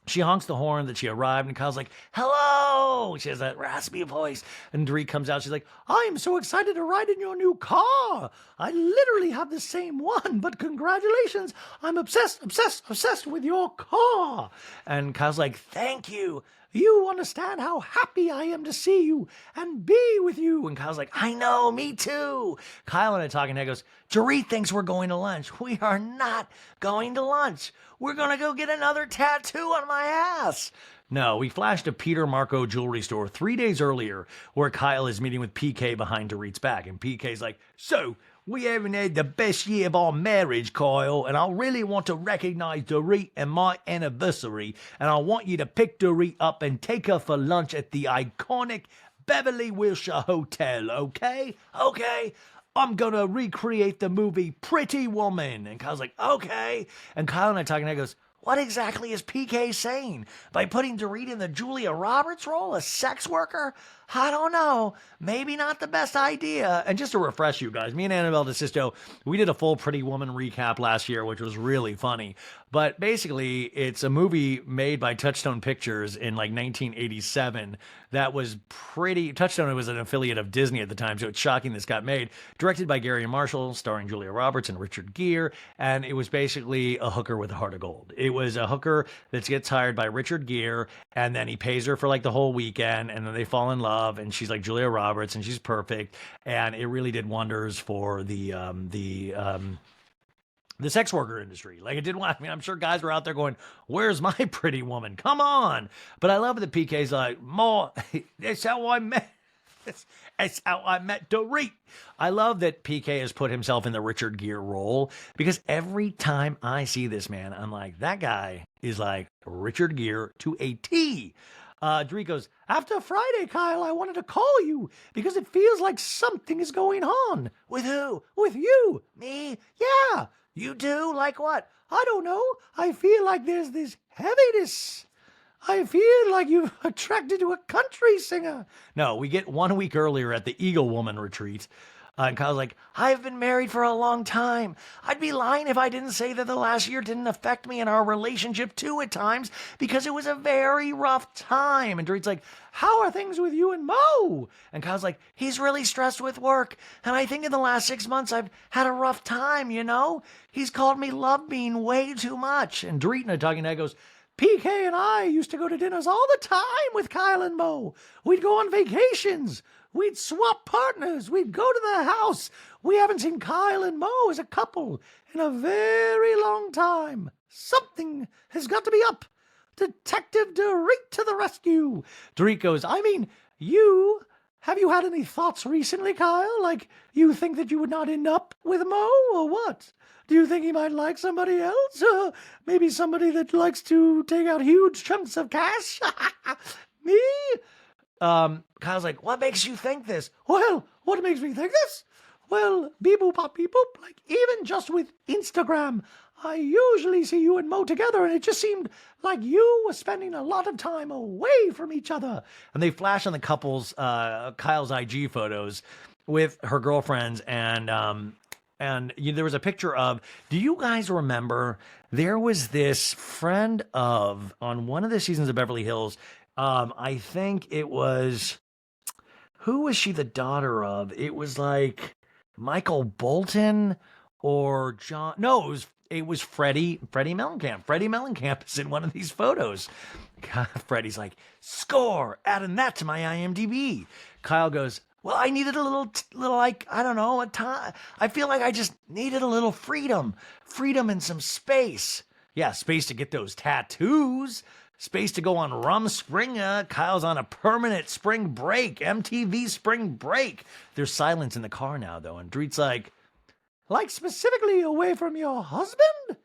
She honks the horn that she arrived, and Kyle's like, hello! She has that raspy voice. And Dorit comes out. She's like, I am so excited to ride in your new car. I literally have the same one, but congratulations. I'm obsessed with your car. And Kyle's like, thank you. You understand how happy I am to see you and be with you. And Kyle's like, I know, me too. Kyle and I talking, and I goes, Dorit thinks we're going to lunch. We are not going to lunch. We're going to go get another tattoo on my ass. No, we flashed to Peter Marco jewelry store 3 days earlier where Kyle is meeting with PK behind Dorit's back. And PK's like, so we haven't had the best year of our marriage, Kyle, and I really want to recognize Dorit and my anniversary, and I want you to pick Dorit up and take her for lunch at the iconic Beverly Wilshire Hotel, okay? Okay. I'm gonna recreate the movie Pretty Woman. And Kyle's like, okay. And Kyle and I talking, and I goes, what exactly is PK saying? By putting Dorit in the Julia Roberts role, a sex worker? I don't know. Maybe not the best idea. And just to refresh you guys, me and Annabelle DeSisto, we did a full Pretty Woman recap last year, which was really funny. But basically, it's a movie made by Touchstone Pictures in like 1987 that was pretty... Touchstone was an affiliate of Disney at the time, so it's shocking this got made. Directed by Gary Marshall, starring Julia Roberts and Richard Gere, and it was basically a hooker with a heart of gold. It was a hooker that gets hired by Richard Gere, and then he pays her for like the whole weekend, and then they fall in love, and she's like Julia Roberts, and she's perfect, and it really did wonders for the sex worker industry. Like it did. I mean, I'm sure guys were out there going, where's my Pretty Woman? Come on. But I love that PK's like, more, that's how I met. That's how I met Dorit. I love that PK has put himself in the Richard Gere role, because every time I see this man, I'm like, that guy is like Richard Gere to a T. Dorit goes, after Friday, Kyle, I wanted to call you because it feels like something is going on. With who? With you. Me? Yeah. You do? Like what? I don't know. I feel like there's this heaviness. I feel like you've attracted to a country singer. No, we get 1 week earlier at the Eagle Woman retreat. And Kyle's like, I've been married for a long time. I'd be lying if I didn't say that the last year didn't affect me in our relationship too at times, because it was a very rough time. And Dorit's like, how are things with you and Mo? And Kyle's like, he's really stressed with work. And I think in the last 6 months, I've had a rough time, you know? He's called me love bean way too much. And Dorit and I talking, and I goes, PK and I used to go to dinners all the time with Kyle and Mo. We'd go on vacations. We'd swap partners. We'd go to their house. We haven't seen Kyle and Mo as a couple in a very long time. Something has got to be up. Detective Dorit to the rescue. Dorit goes, I mean, have you had any thoughts recently, Kyle? Like, you think that you would not end up with Mo, or what? Do you think he might like somebody else? Maybe somebody that likes to take out huge chunks of cash? Me? Kyle's like, what makes you think this? Well, what makes me think this? Well, beep boop pop beep boop. Like, even just with Instagram, I usually see you and Mo together, and it just seemed like you were spending a lot of time away from each other. And they flash on the couple's, Kyle's IG photos with her girlfriends, and there was a picture of, do you guys remember, there was this friend of, on one of the seasons of Beverly Hills, I think it was, who was she the daughter of? It was like Michael Bolton or John, no, it was Freddie Mellencamp. Freddie Mellencamp is in one of these photos. Freddie's like, score, adding that to my IMDb. Kyle goes, well, I needed a little like, I don't know, a time. I feel like I just needed a little freedom and some space. Yeah, space to get those tattoos, space to go on Rumspringa. Kyle's on a permanent spring break, MTV spring break. There's silence in the car now, though, and Dorit's like specifically away from your husband?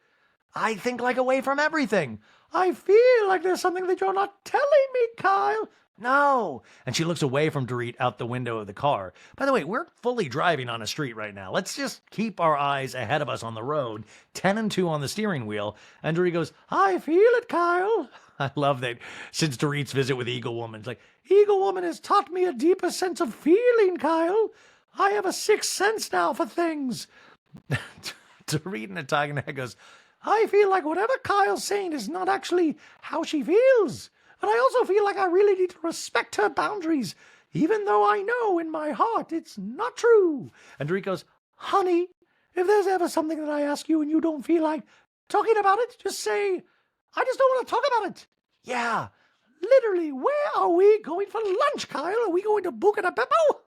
I think like away from everything. I feel like there's something that you're not telling me, Kyle. No. And she looks away from Dorit out the window of the car. By the way, we're fully driving on a street right now. Let's just keep our eyes ahead of us on the road, 10 and 2 on the steering wheel. And Dorit goes, I feel it, Kyle. I love that since Dorit's visit with Eagle Woman. It's like, Eagle Woman has taught me a deeper sense of feeling, Kyle. I have a sixth sense now for things. Dorit in a talking head goes, I feel like whatever Kyle's saying is not actually how she feels. And I also feel like I really need to respect her boundaries, even though I know in my heart it's not true. And Dorit goes, honey, if there's ever something that I ask you and you don't feel like talking about it, just say, I just don't want to talk about it. Yeah, literally, where are we going for lunch, Kyle? Are we going to Buca di Beppo?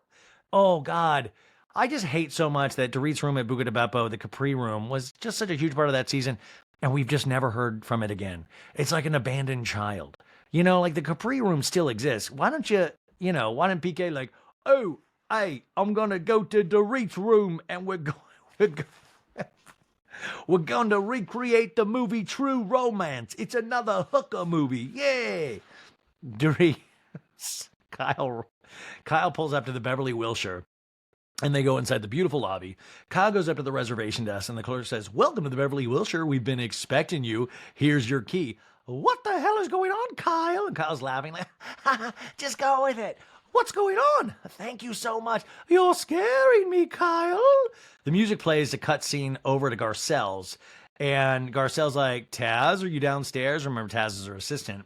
Oh, God. I just hate so much that Dorit's room at Buca di Beppo, the Capri room, was just such a huge part of that season, and we've just never heard from it again. It's like an abandoned child. You know, like the Capri room still exists. Why don't you, why don't PK like, oh, hey, I'm going to go to Dorit's room and we're going to recreate the movie True Romance. It's another hooker movie. Yay. Dorit, Kyle pulls up to the Beverly Wilshire. And they go inside the beautiful lobby. Kyle goes up to the reservation desk and the clerk says, welcome to the Beverly Wilshire. We've been expecting you. Here's your key. What the hell is going on, Kyle? And Kyle's laughing like, just go with it. What's going on? Thank you so much. You're scaring me, Kyle. The music plays the cutscene over to Garcelle's. And Garcelle's like, Taz, are you downstairs? Remember, Taz is her assistant.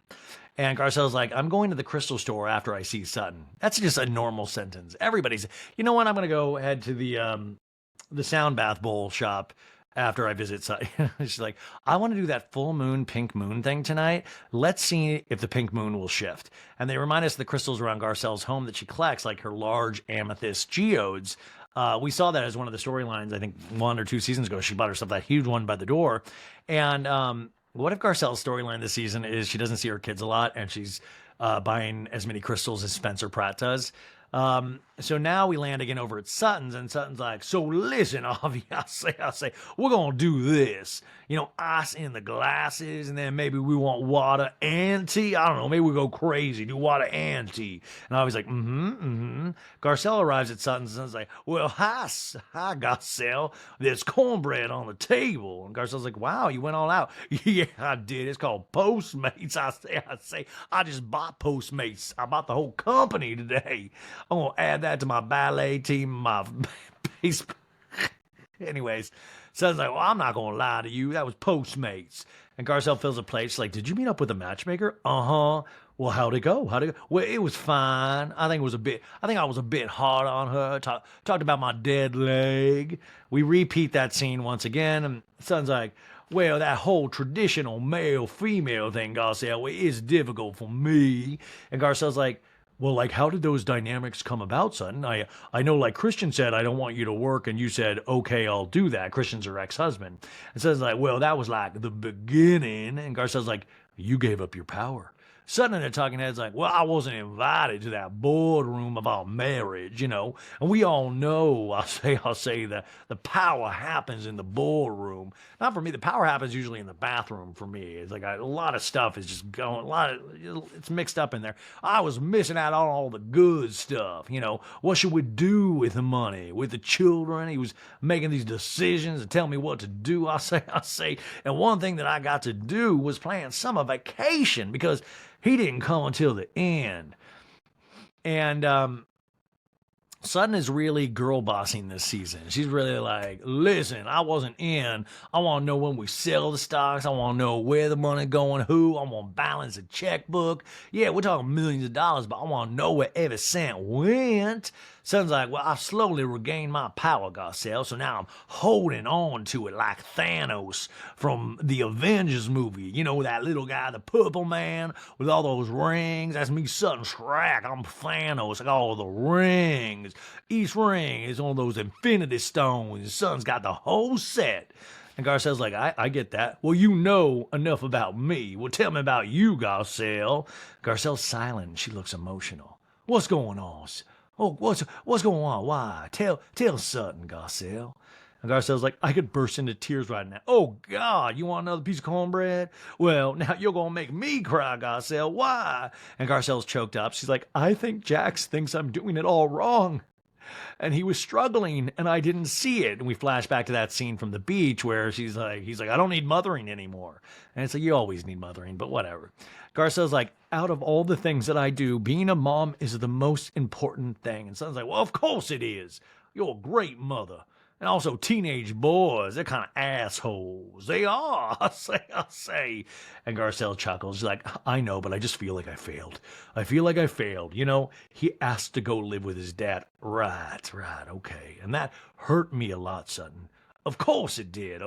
And Garcelle's like, I'm going to the crystal store after I see Sutton. That's just a normal sentence. Everybody's, you know what? I'm going to go head to the sound bath bowl shop after I visit Sutton. She's like, I want to do that full moon, pink moon thing tonight. Let's see if the pink moon will shift. And they remind us of the crystals around Garcelle's home that she collects, like her large amethyst geodes. We saw that as one of the storylines, I think 1 or 2 seasons ago. She bought herself that huge one by the door. And what if Garcelle's storyline this season is she doesn't see her kids a lot and she's buying as many crystals as Spencer Pratt does? So now we land again over at Sutton's, and Sutton's like, so listen, Avi, I say, we're going to do this. Ice in the glasses, and then maybe we want water and tea. I don't know, maybe we go crazy, do water and tea. And Avi's like, Garcelle arrives at Sutton's, and is like, well, hi, Garcelle, there's cornbread on the table. And Garcelle's like, wow, you went all out. Yeah, I did. It's called Postmates. I just bought Postmates. I bought the whole company today. I'm going to add that to my ballet team, my baseball. Anyways, Sutton's like, well, I'm not going to lie to you. That was Postmates. And Garcelle fills a plate. She's like, did you meet up with a matchmaker? Uh-huh. Well, how'd it go? Well, it was fine. I think I was a bit hard on her. Talked about my dead leg. We repeat that scene once again. And Sutton's like, well, that whole traditional male-female thing, Garcelle, is difficult for me. And Garcelle's like, well, like, how did those dynamics come about, Sutton? I know, like, Christian said, I don't want you to work, and you said, okay, I'll do that. Christian's her ex-husband. And Sutton's like, well, that was, like, the beginning. And Garcelle's like, you gave up your power. Sutton in the talking head's like, well, I wasn't invited to that boardroom of our marriage, and we all know, I'll say the power happens in the boardroom. Not for me, the power happens usually in the bathroom for me. It's like a lot of stuff is just going, it's mixed up in there. I was missing out on all the good stuff, what should we do with the money, with the children? He was making these decisions and telling me what to do. I say, and one thing that I got to do was plan summer vacation because he didn't come until the end. And Sutton is really girl bossing this season. She's really like, listen, I wasn't in. I want to know when we sell the stocks. I want to know where the money going, who. I want to balance the checkbook. Yeah, we're talking millions of dollars, but I want to know where every cent went. Sutton's like, well, I've slowly regained my power, Garcelle, so now I'm holding on to it like Thanos from the Avengers movie. That little guy, the purple man with all those rings. That's me, Sutton Strack. I'm Thanos. I got all the rings. Each ring is one of those infinity stones. Sutton's got the whole set. And Garcelle's like, I get that. Well, you know enough about me. Well, tell me about you, Garcelle. Garcelle's silent. She looks emotional. What's going on? Oh, what's going on? Why? Tell Sutton, Garcelle. And Garcelle's like, I could burst into tears right now. Oh, God, you want another piece of cornbread? Well, now you're going to make me cry, Garcelle. Why? And Garcelle's choked up. She's like, I think Jax thinks I'm doing it all wrong. And he was struggling, and I didn't see it. And we flash back to that scene from the beach where he's like, I don't need mothering anymore. And it's like, you always need mothering, but whatever. Garcelle's like, out of all the things that I do, being a mom is the most important thing. And Sutton's like, well, of course it is. You're a great mother. And also teenage boys, they're kind of assholes. They are, I say. And Garcelle chuckles. She's like, I know, but I just feel like I failed. I feel like I failed. You know, he asked to go live with his dad. Right, okay. And that hurt me a lot, Sutton. Of course it did.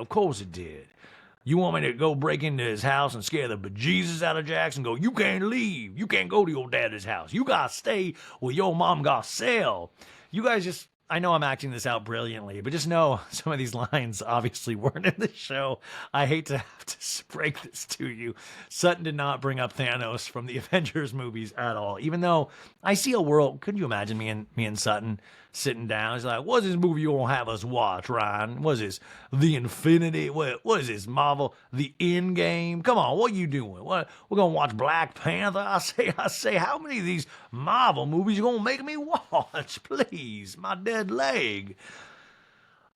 You want me to go break into his house and scare the bejesus out of Jax and go, you can't leave. You can't go to your daddy's house. You got to stay with your mom, Garcelle. You guys just... I know I'm acting this out brilliantly, but just know some of these lines obviously weren't in the show. I hate to have to break this to you. Sutton did not bring up Thanos from the Avengers movies at all, even though I see a world. Could you imagine me and Sutton sitting down? He's like, what's this movie you gonna have us watch, Ryan? What's this? The Infinity? What is this, Marvel? The Endgame? Come on, what you doing? What, we're gonna watch Black Panther? I say, how many of these Marvel movies you gonna make me watch? Please, my dead leg.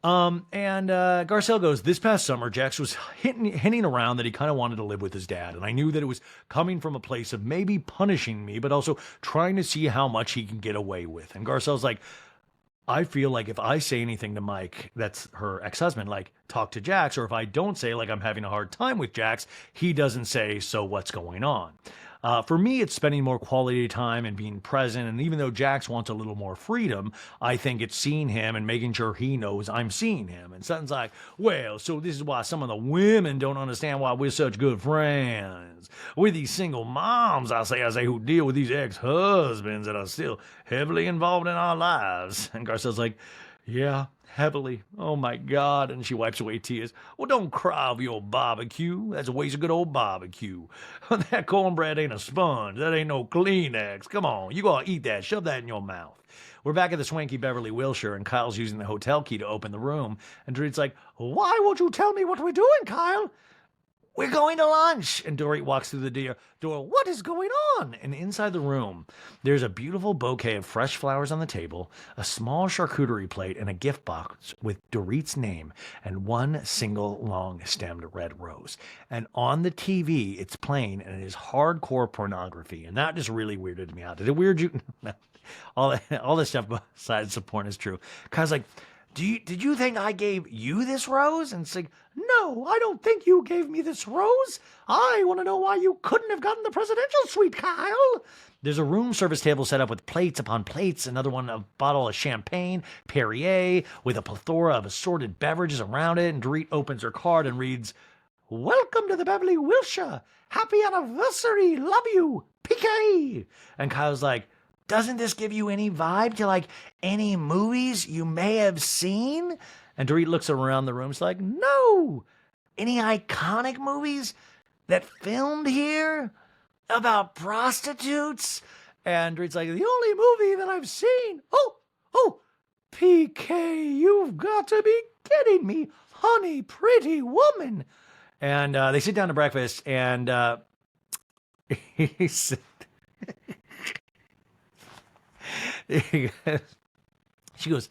Garcelle goes, this past summer, Jax was hinting around that he kind of wanted to live with his dad. And I knew that it was coming from a place of maybe punishing me, but also trying to see how much he can get away with. And Garcelle's like, I feel like if I say anything to Mike, that's her ex-husband, like talk to Jax, or if I don't say like I'm having a hard time with Jax, he doesn't say, so what's going on? For me, it's spending more quality time and being present. And even though Jax wants a little more freedom, I think it's seeing him and making sure he knows I'm seeing him. And Sutton's like, well, so this is why some of the women don't understand why we're such good friends. We're these single moms, I say, who deal with these ex-husbands that are still heavily involved in our lives. And Garcelle's like, yeah, heavily. Oh my God. And she wipes away tears. Well, don't cry over your barbecue. That's a waste of good old barbecue. That cornbread ain't a sponge. That ain't no Kleenex. Come on, you gotta eat that. Shove that in your mouth. We're back at the swanky Beverly Wilshire, and Kyle's using the hotel key to open the room. And Dorit's like, why won't you tell me what we're doing, Kyle? We're going to lunch. And Dorit walks through the door. What is going on? And inside the room, there's a beautiful bouquet of fresh flowers on the table, a small charcuterie plate, and a gift box with Dorit's name and one single long-stemmed red rose. And on the TV, it's playing, and it is hardcore pornography. And that just really weirded me out. Did it weird you? No. All this stuff besides the porn is true. Kyle's like, did you think I gave you this rose? And it's like, no, I don't think you gave me this rose. I want to know why you couldn't have gotten the presidential suite, Kyle. There's a room service table set up with plates upon plates, another one a bottle of champagne, Perrier, with a plethora of assorted beverages around it. And Dorit opens her card and reads, welcome to the Beverly Wilshire. Happy anniversary. Love you. PK. And Kyle's like, doesn't this give you any vibe to like any movies you may have seen? And Dorit looks around the room. She's like, no. Any iconic movies that filmed here about prostitutes? And Dorit's like, the only movie that I've seen. Oh, PK, you've got to be kidding me. Honey, pretty woman. And they sit down to breakfast, and he said, she goes,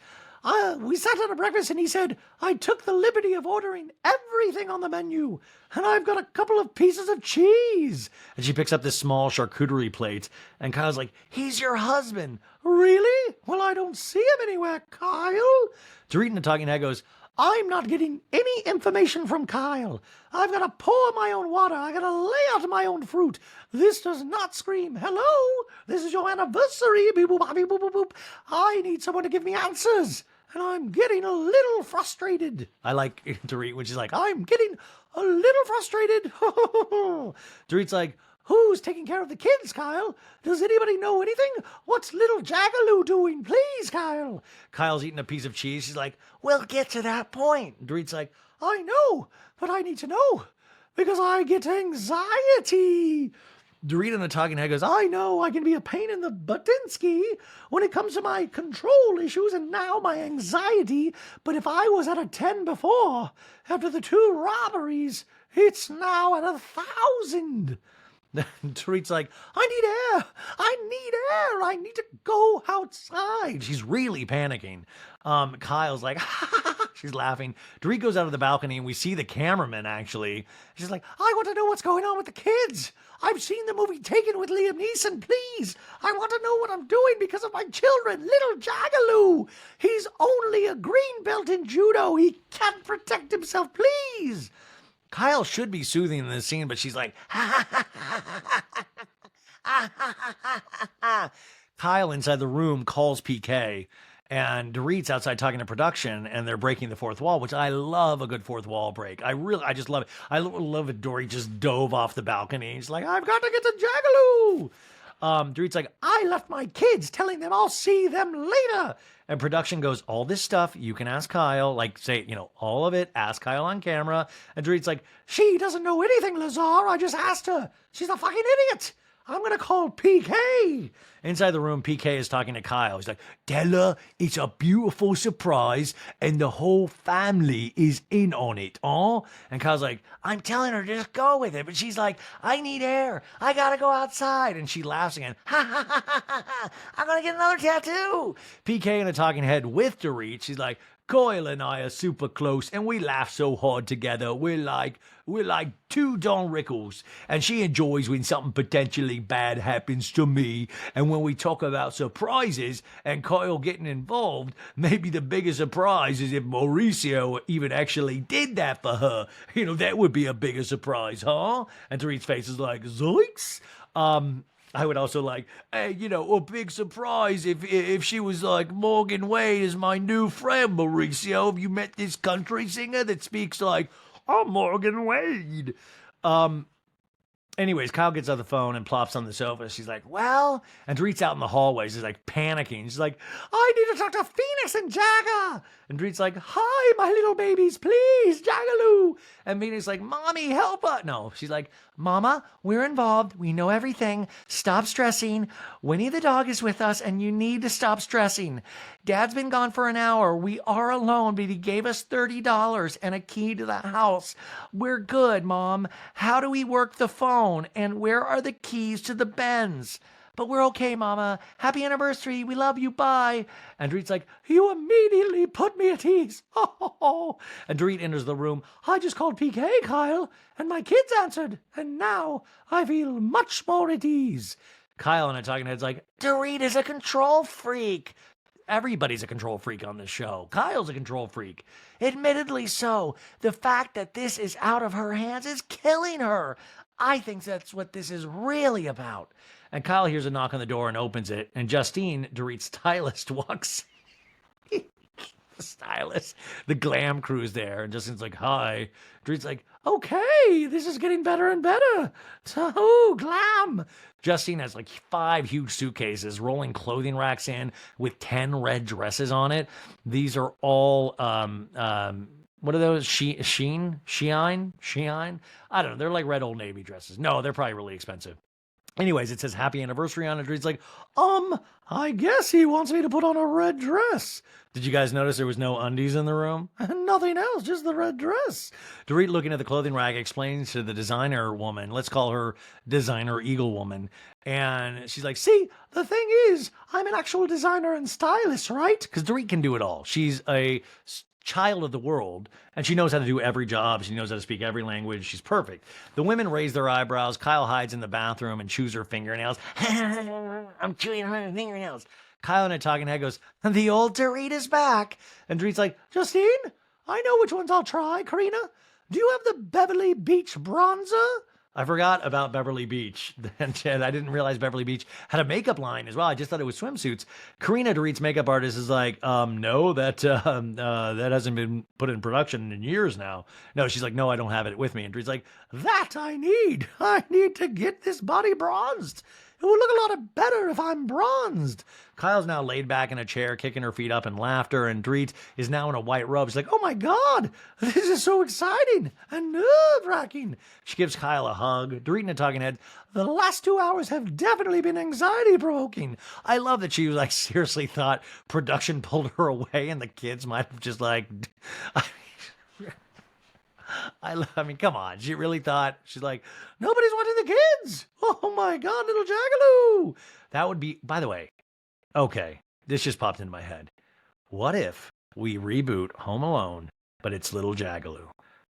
we sat down to breakfast and he said, I took the liberty of ordering everything on the menu and I've got a couple of pieces of cheese. And she picks up this small charcuterie plate and Kyle's like, he's your husband. Really? Well, I don't see him anywhere, Kyle. Dorit in the talking head goes, I'm not getting any information from Kyle. I've got to pour my own water. I got to lay out my own fruit. This does not scream, hello, this is your anniversary. Beep, boop, beep, boop, boop, boop. I need someone to give me answers. And I'm getting a little frustrated. I like Dorit when she's like, I'm getting a little frustrated. Dorit's like, who's taking care of the kids, Kyle? Does anybody know anything? What's little Jagaloo doing? Please, Kyle. Kyle's eating a piece of cheese. She's like, we'll get to that point. Dorit's like, I know, but I need to know because I get anxiety. Dorit in the talking head goes, I know I can be a pain in the buttinsky when it comes to my control issues and now my anxiety, but if I was at a 10 before, after the 2 robberies, it's now at 1,000. Dorit's like, I need air. I need to go outside. She's really panicking. Kyle's like, she's laughing. Dorit goes out of the balcony and we see the cameraman actually. She's like, I want to know what's going on with the kids. I've seen the movie Taken with Liam Neeson, please. I want to know what I'm doing because of my children. Little Jagaloo. He's only a green belt in judo. He can't protect himself, please. Kyle should be soothing in this scene, but she's like, Kyle inside the room calls PK, and Dorit's outside talking to production, and they're breaking the fourth wall, which I love a good fourth wall break. I just love it. I love it. Dorit just dove off the balcony. He's like, I've got to get to Jagaloo. Dorit's like, I left my kids telling them I'll see them later. And production goes, all this stuff, you can ask Kyle. Like, say, all of it, ask Kyle on camera. And Dorit's like, she doesn't know anything, Lazar. I just asked her. She's a fucking idiot. I'm going to call PK. Inside the room, PK is talking to Kyle. He's like, tell her it's a beautiful surprise and the whole family is in on it, huh? And Kyle's like, I'm telling her to just go with it. But she's like, I need air. I got to go outside. And she laughs again. Ha, ha, ha, ha, ha, ha. I'm going to get another tattoo. PK in a talking head with Dorit. She's like, Kyle and I are super close and we laugh so hard together. We're like 2 Don Rickles. And she enjoys when something potentially bad happens to me. And when we talk about surprises and Kyle getting involved, maybe the biggest surprise is if Mauricio even actually did that for her. That would be a bigger surprise, huh? And Dorit's face is like, zoinks. I would also like, hey, a big surprise if she was like, Morgan Wade is my new friend, Mauricio. Have you met this country singer that speaks like, I'm Morgan Wade? Anyways, Kyle gets on the phone and plops on the sofa. She's like, well, and Dorit's out in the hallway. She's like panicking. She's like, I need to talk to Phoenix and Jagger. And Dorit's like, hi, my little babies, please, Jagaloo. And Phoenix's like, Mommy, help us. No, she's like, Mama, we're involved. We know everything. Stop stressing. Winnie the dog is with us, and you need to stop stressing. Dad's been gone for an hour. We are alone, but he gave us $30 and a key to the house. We're good, Mom. How do we work the phone? And where are the keys to the Benz? But we're okay, Mama. Happy anniversary. We love you. Bye. And Dorit's like, you immediately put me at ease. Oh. And Dorit enters the room. I just called PK, Kyle, and my kids answered. And now I feel much more at ease. Kyle in a talking head's like, Dorit is a control freak. Everybody's a control freak on this show. Kyle's a control freak. Admittedly so. The fact that this is out of her hands is killing her. I think that's what this is really about. And Kyle hears a knock on the door and opens it. And Justine, Dorit's stylist, walks in. The stylist. The glam crew's there. And Justine's like, hi. Dorit's like, okay, this is getting better and better. So, glam. Justine has like 5 huge suitcases, rolling clothing racks in with 10 red dresses on it. These are all, what are those? Shein? I don't know. They're like red Old Navy dresses. No, they're probably really expensive. Anyways, it says happy anniversary on it. Dorit's like, I guess he wants me to put on a red dress. Did you guys notice there was no undies in the room? Nothing else, just the red dress. Dorit, looking at the clothing rack, explains to the designer woman, let's call her designer Eagle Woman. And she's like, see, the thing is, I'm an actual designer and stylist, right? Because Dorit can do it all. She's a child of the world, and she knows how to do every job. She knows how to speak every language. She's perfect. The women raise their eyebrows. Kyle hides in the bathroom and chews her fingernails. I'm chewing her fingernails. Kyle in a talking head goes, the old Dorit is back. And Dorit's like, Justine, I know which ones I'll try. Karina, do you have the Beverly Beach bronzer? I forgot about Beverly Beach. And I didn't realize Beverly Beach had a makeup line as well. I just thought it was swimsuits. Karina, Dorit's makeup artist, is like, no, that hasn't been put in production in years now. No, she's like, no, I don't have it with me. And Dorit's like, that I need. I need to get this body bronzed. It will look a lot better if I'm bronzed. Kyle's now laid back in a chair, kicking her feet up in laughter, and Dorit is now in a white robe. She's like, oh my God, this is so exciting and nerve-wracking. She gives Kyle a hug. Dorit in a talking head, the last 2 hours have definitely been anxiety-provoking. I love that she was like, seriously thought production pulled her away and the kids might have just like... I mean, come on. She really thought, she's like, nobody's watching the kids. Oh my God, little Jagaloo. That would be, by the way, okay, this just popped into my head. What if we reboot Home Alone, but it's little Jagaloo?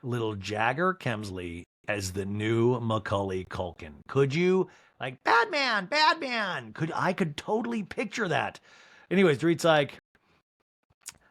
Little Jagger Kemsley as the new Macaulay Culkin. Could you, like, Batman? I could totally picture that. Anyways, Dorit's like,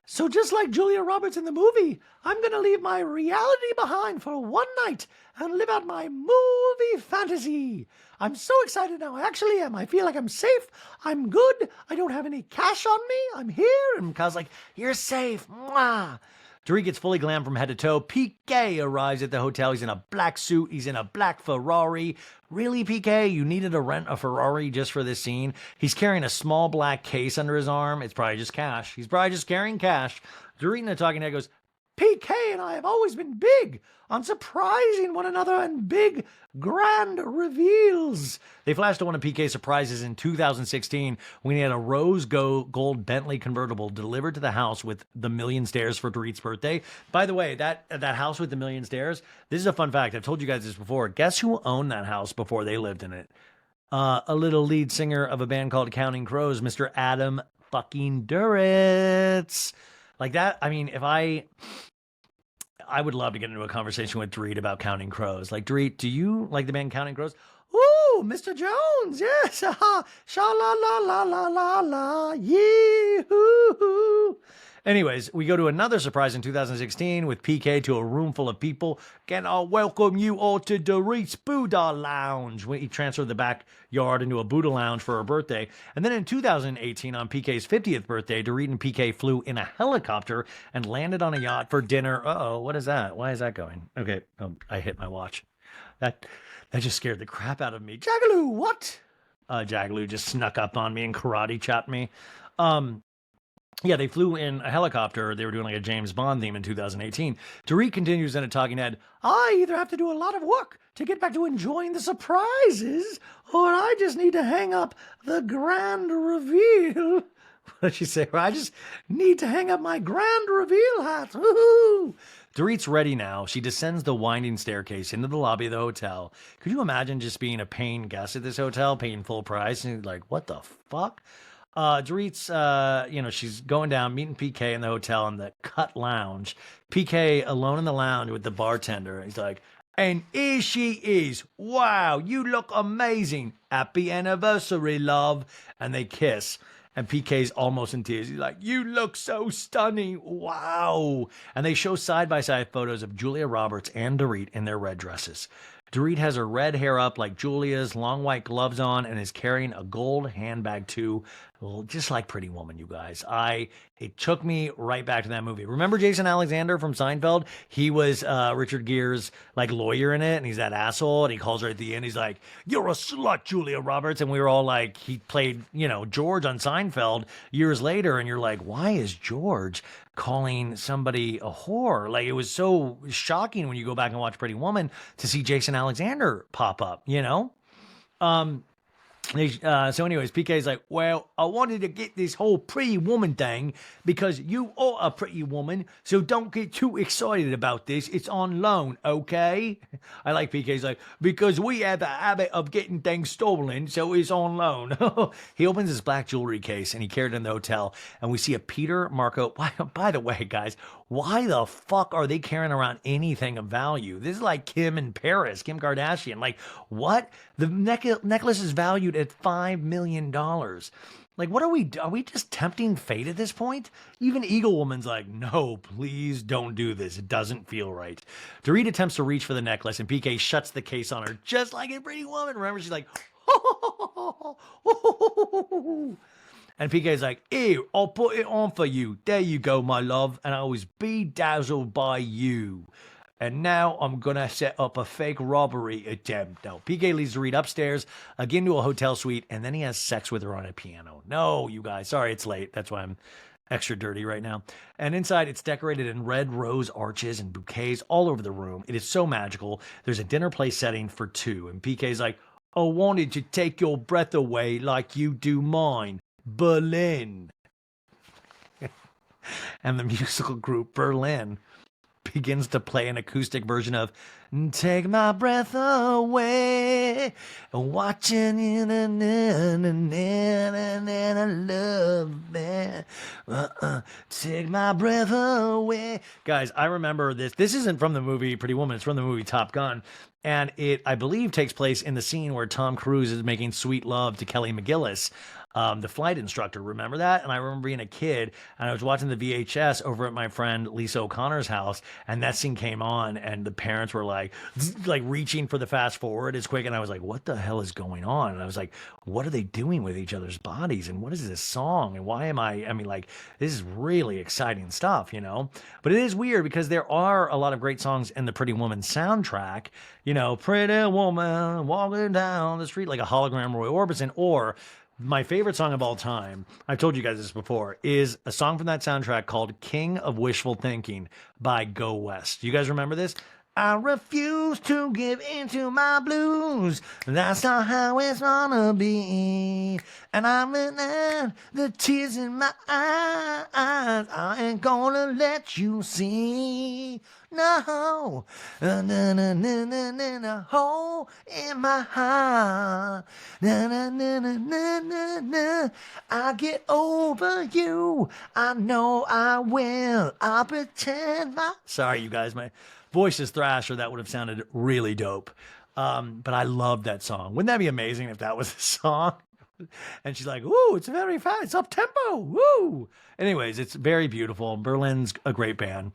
so just like Julia Roberts in the movie, I'm going to leave my reality behind for one night and live out my movie fantasy. I'm so excited now. I actually am. I feel like I'm safe. I'm good. I don't have any cash on me. I'm here. And Kyle's like, you're safe. Mwah. Dorit gets fully glammed from head to toe. PK arrives at the hotel. He's in a black suit. He's in a black Ferrari. Really, PK? You needed to rent a Ferrari just for this scene? He's carrying a small black case under his arm. It's probably just cash. He's probably just carrying cash. Dorit in the talking head goes, PK and I have always been big on surprising one another and big, grand reveals. They flashed to one of PK's surprises in 2016 when he had a rose gold Bentley convertible delivered to the house with the million stairs for Dorit's birthday. By the way, that house with the million stairs, this is a fun fact. I've told you guys this before. Guess who owned that house before they lived in it? A little lead singer of a band called Counting Crows, Mr. Adam fucking Duritz. Like that, I mean, if I would love to get into a conversation with Dorit about Counting Crows. Like, Dorit, do you like the band Counting Crows? Ooh, Mr. Jones, yes. Sha-la-la-la-la-la-la, yee-hoo-hoo. Anyways, we go to another surprise in 2016 with PK to a room full of people. Can I welcome you all to Dorit's Buddha Lounge? He transferred the backyard into a Buddha Lounge for her birthday. And then in 2018, on PK's 50th birthday, Dorit and PK flew in a helicopter and landed on a yacht for dinner. Uh-oh, what is that? Why is that going? Okay, I hit my watch. That just scared the crap out of me. Jagaloo, what? Jagaloo just snuck up on me and karate chopped me. Yeah, they flew in a helicopter. They were doing like a James Bond theme in 2018. Dorit continues in a talking head, I either have to do a lot of work to get back to enjoying the surprises, or I just need to hang up the grand reveal. What did she say? I just need to hang up my grand reveal hat. Woohoo! Dorit's ready now. She descends the winding staircase into the lobby of the hotel. Could you imagine just being a paying guest at this hotel, paying full price, and like, what the fuck? Dorit's, she's going down, meeting PK in the hotel in the Cut Lounge. PK alone in the lounge with the bartender. He's like, and here she is. Wow, you look amazing. Happy anniversary, love. And they kiss. And PK's almost in tears. He's like, you look so stunning. Wow. And they show side-by-side photos of Julia Roberts and Dorit in their red dresses. Dorit has her red hair up like Julia's, long white gloves on, and is carrying a gold handbag too, just like Pretty Woman, you guys. It took me right back to that movie. Remember Jason Alexander from Seinfeld? He was Richard Gere's like lawyer in it, and he's that asshole, and he calls her at the end. He's like, you're a slut, Julia Roberts. And we were all like, he played, George on Seinfeld years later, and you're like, why is George calling somebody a whore? Like, it was so shocking when you go back and watch Pretty Woman to see Jason Alexander pop up, So anyways, PK's like, well, I wanted to get this whole Pretty Woman thing because you are a pretty woman, so don't get too excited about this. It's on loan, okay? I like PK's like, because we have a habit of getting things stolen, so it's on loan. He opens his black jewelry case and he carried it in the hotel, and we see a Peter Marco. By the way, guys, why the fuck are they carrying around anything of value? This is like Kim in Paris, Kim Kardashian. Like, what? The necklace is valued at $5 million. Like, what are we just tempting fate at this point? Even Eagle Woman's like, no, please don't do this. It doesn't feel right. Dorit attempts to reach for the necklace, and PK shuts the case on her, just like a Pretty Woman. Remember, she's like, and PK's like, ew, I'll put it on for you. There you go, my love. And I was bedazzled by you. And now I'm going to set up a fake robbery attempt. No, PK leads Dorit upstairs, again to a hotel suite, and then he has sex with her on a piano. No, you guys. Sorry, it's late. That's why I'm extra dirty right now. And inside, it's decorated in red rose arches and bouquets all over the room. It is so magical. There's a dinner place setting for two. And PK's like, I wanted to take your breath away like you do mine. Berlin. And the musical group Berlin begins to play an acoustic version of Take My Breath Away, watching you, I love man. Take my breath away. Guys, I remember this. This isn't from the movie Pretty Woman. It's from the movie Top Gun. And it, I believe, takes place in the scene where Tom Cruise is making sweet love to Kelly McGillis, the flight instructor. Remember that? And I remember being a kid and I was watching the VHS over at my friend Lisa O'Connor's house, and that scene came on, and the parents were like reaching for the fast forward as quick, and I was like, what the hell is going on? And I was like, what are they doing with each other's bodies? And what is this song? And why am I mean, like, this is really exciting stuff, you know? But it is weird because there are a lot of great songs in the Pretty Woman soundtrack. You know, Pretty Woman walking down the street, like a hologram Roy Orbison. Or my favorite song of all time, I've told you guys this before, is a song from that soundtrack called King of Wishful Thinking by Go West. You guys remember this? I refuse to give in to my blues. That's not how it's gonna be. And I'm letting the tears in my eyes. I ain't gonna let you see. No. A hole in my heart. I get over you. I know I will. I pretend my... Sorry, you guys, my voice is thrash, or that would have sounded really dope. But I love that song. Wouldn't that be amazing if that was a song? And she's like, "Woo, it's very fast, it's up tempo, woo." Anyways, it's very beautiful. Berlin's a great band.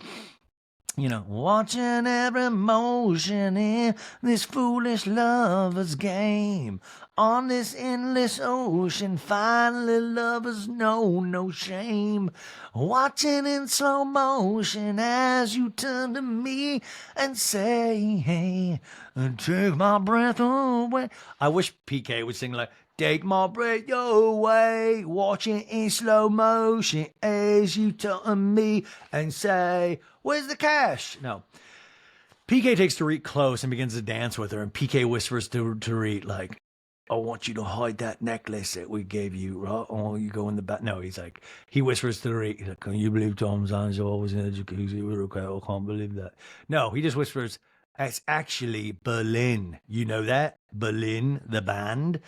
You know, watching every motion in this foolish lover's game. On this endless ocean, finally lovers know no shame. Watching in slow motion as you turn to me and say, hey, take my breath away. I wish PK would sing like, take my breath away, watching in slow motion as you turn to me and say, where's the cash? No. PK takes Dorit close and begins to dance with her, and PK whispers to Dorit, like, I want you to hide that necklace that we gave you, right? Oh, you go in the back. No, he whispers to Dorit, like, can you believe Tom Sanzo was in a jacuzzi with her? I can't believe that. No, he just whispers, it's actually Berlin. You know that? Berlin, the band.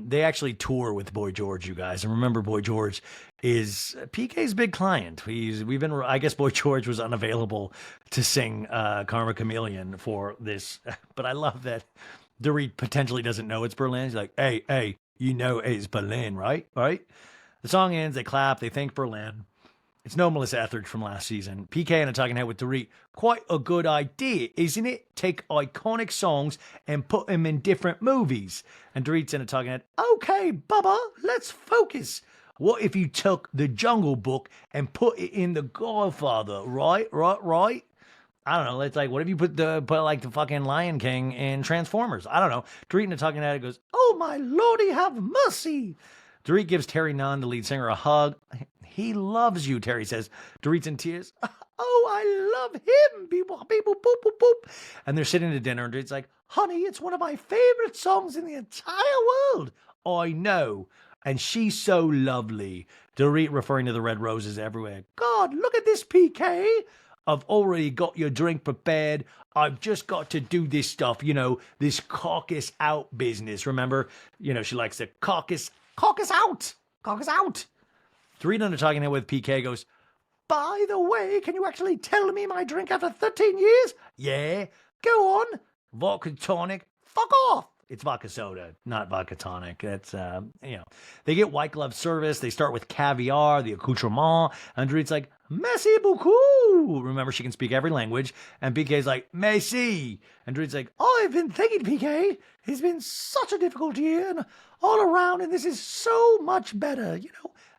They actually tour with Boy George, you guys. And remember, Boy George is PK's big client. I guess Boy George was unavailable to sing Karma Chameleon for this. But I love that Dorit potentially doesn't know it's Berlin. He's like, hey, you know it's Berlin, right? Right? The song ends, they clap, they thank Berlin. It's no Melissa Etheridge from last season. PK and a talking head with Dorit. Quite a good idea, isn't it? Take iconic songs and put them in different movies. And Dorit's in a talking head. Okay, Bubba, let's focus. What if you took the Jungle Book and put it in The Godfather? Right? I don't know. It's like, what if you put like the fucking Lion King in Transformers? I don't know. Dorit in a talking head goes, oh my lordy, have mercy. Dorit gives Terry Nunn, the lead singer, a hug. He loves you, Terry says. Dorit's in tears. Oh, I love him. Beep, beep, boop, boop, boop, boop. And they're sitting at dinner, and Dorit's like, honey, it's one of my favorite songs in the entire world. I know. And she's so lovely. Dorit referring to the red roses everywhere. God, look at this, PK. I've already got your drink prepared. I've just got to do this stuff, this caucus out business. Remember, she likes to caucus out. Dorit on a talking head with PK goes, by the way, can you actually tell me my drink after 13 years? Yeah, go on. Vodka tonic. Fuck off. It's vodka soda, not vodka tonic. That's, They get white glove service. They start with caviar, the accoutrement. And Dorit's like, merci beaucoup. Remember, she can speak every language. And PK's like, merci. And Dorit's like, I've been thinking, PK. It's been such a difficult year and all around, and this is so much better.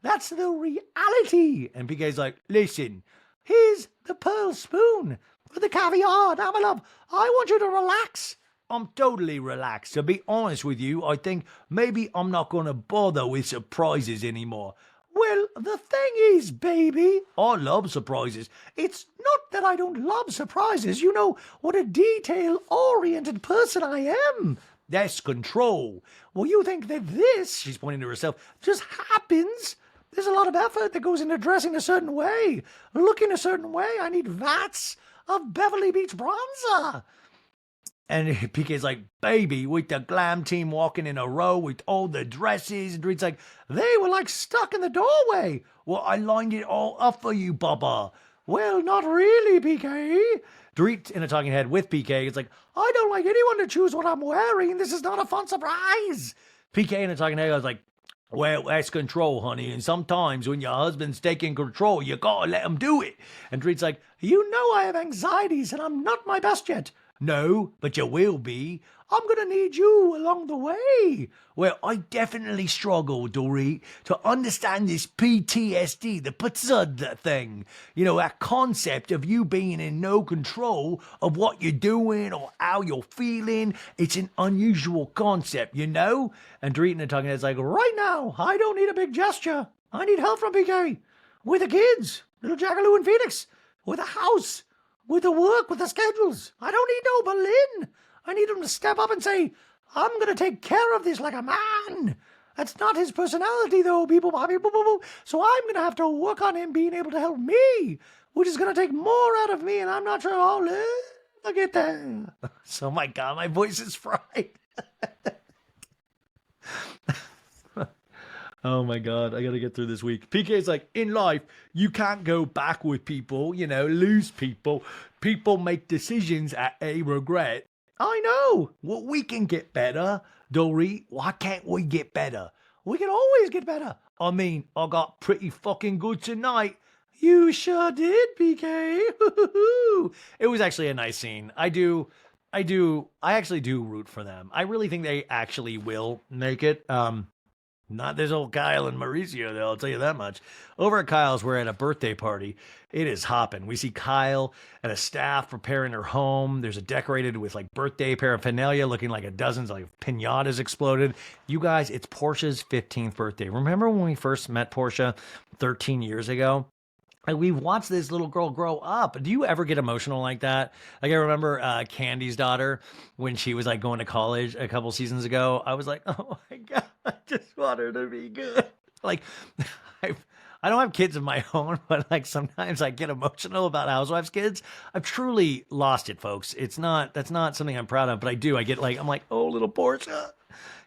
That's the reality. And PK's like, listen, here's the pearl spoon for the caviar. Now, my love, I want you to relax. I'm totally relaxed. To be honest with you, I think maybe I'm not going to bother with surprises anymore. Well, the thing is, baby, I love surprises. It's not that I don't love surprises. You know what a detail-oriented person I am. That's control. Well, you think that this, she's pointing to herself, just happens? There's a lot of effort that goes into dressing a certain way, looking a certain way. I need vats of Beverly Beach bronzer. And PK's like, baby, with the glam team walking in a row with all the dresses. And Dorit's like, they were like stuck in the doorway. Well, I lined it all up for you, Bubba. Well, not really, PK. Dorit in a talking head with PK is like, I don't like anyone to choose what I'm wearing. This is not a fun surprise. PK in a talking head was like, well, that's control, honey, and sometimes when your husband's taking control, you gotta let him do it. And Dorit's like, you know I have anxieties and I'm not my best yet. No, but you will be. I'm going to need you along the way. Well, I definitely struggle, Dorit, to understand this PTSD, the PTSD thing. You know, that concept of you being in no control of what you're doing or how you're feeling. It's an unusual concept, you know? And Dorit in the talking head's like, right now, I don't need a big gesture. I need help from PK. With the kids, little Jackaloo and Phoenix. With a house. With the work, with the schedules. I don't need no Berlin. I need him to step up and say, I'm going to take care of this like a man. That's not his personality, though, people. So I'm going to have to work on him being able to help me, which is going to take more out of me, and I'm not sure I'll ever get there. So, my God, my voice is fried. Oh my God, I gotta get through this week. PK's like, in life, you can't go back with people, you know, lose people. People make decisions at a regret. I know. Well, we can get better, Dorit. Why can't we get better? We can always get better. I mean, I got pretty fucking good tonight. You sure did, PK. It was actually a nice scene. I actually do root for them. I really think they actually will make it. Not this old Kyle and Mauricio, though, I'll tell you that much. Over at Kyle's, we're at a birthday party. It is hopping. We see Kyle and a staff preparing her home. There's a decorated with like birthday paraphernalia looking like a dozens like pinatas exploded. You guys, it's Portia's 15th birthday. Remember when we first met Portia 13 years ago? Like, we've watched this little girl grow up. Do you ever get emotional like that? Like, I remember Candy's daughter when she was like going to college a couple seasons ago. I was like, oh my God, I just want her to be good. Like, I don't have kids of my own, but like sometimes I get emotional about Housewives kids. I've truly lost it, folks. That's not something I'm proud of, but I do. I'm like, oh, little Portia.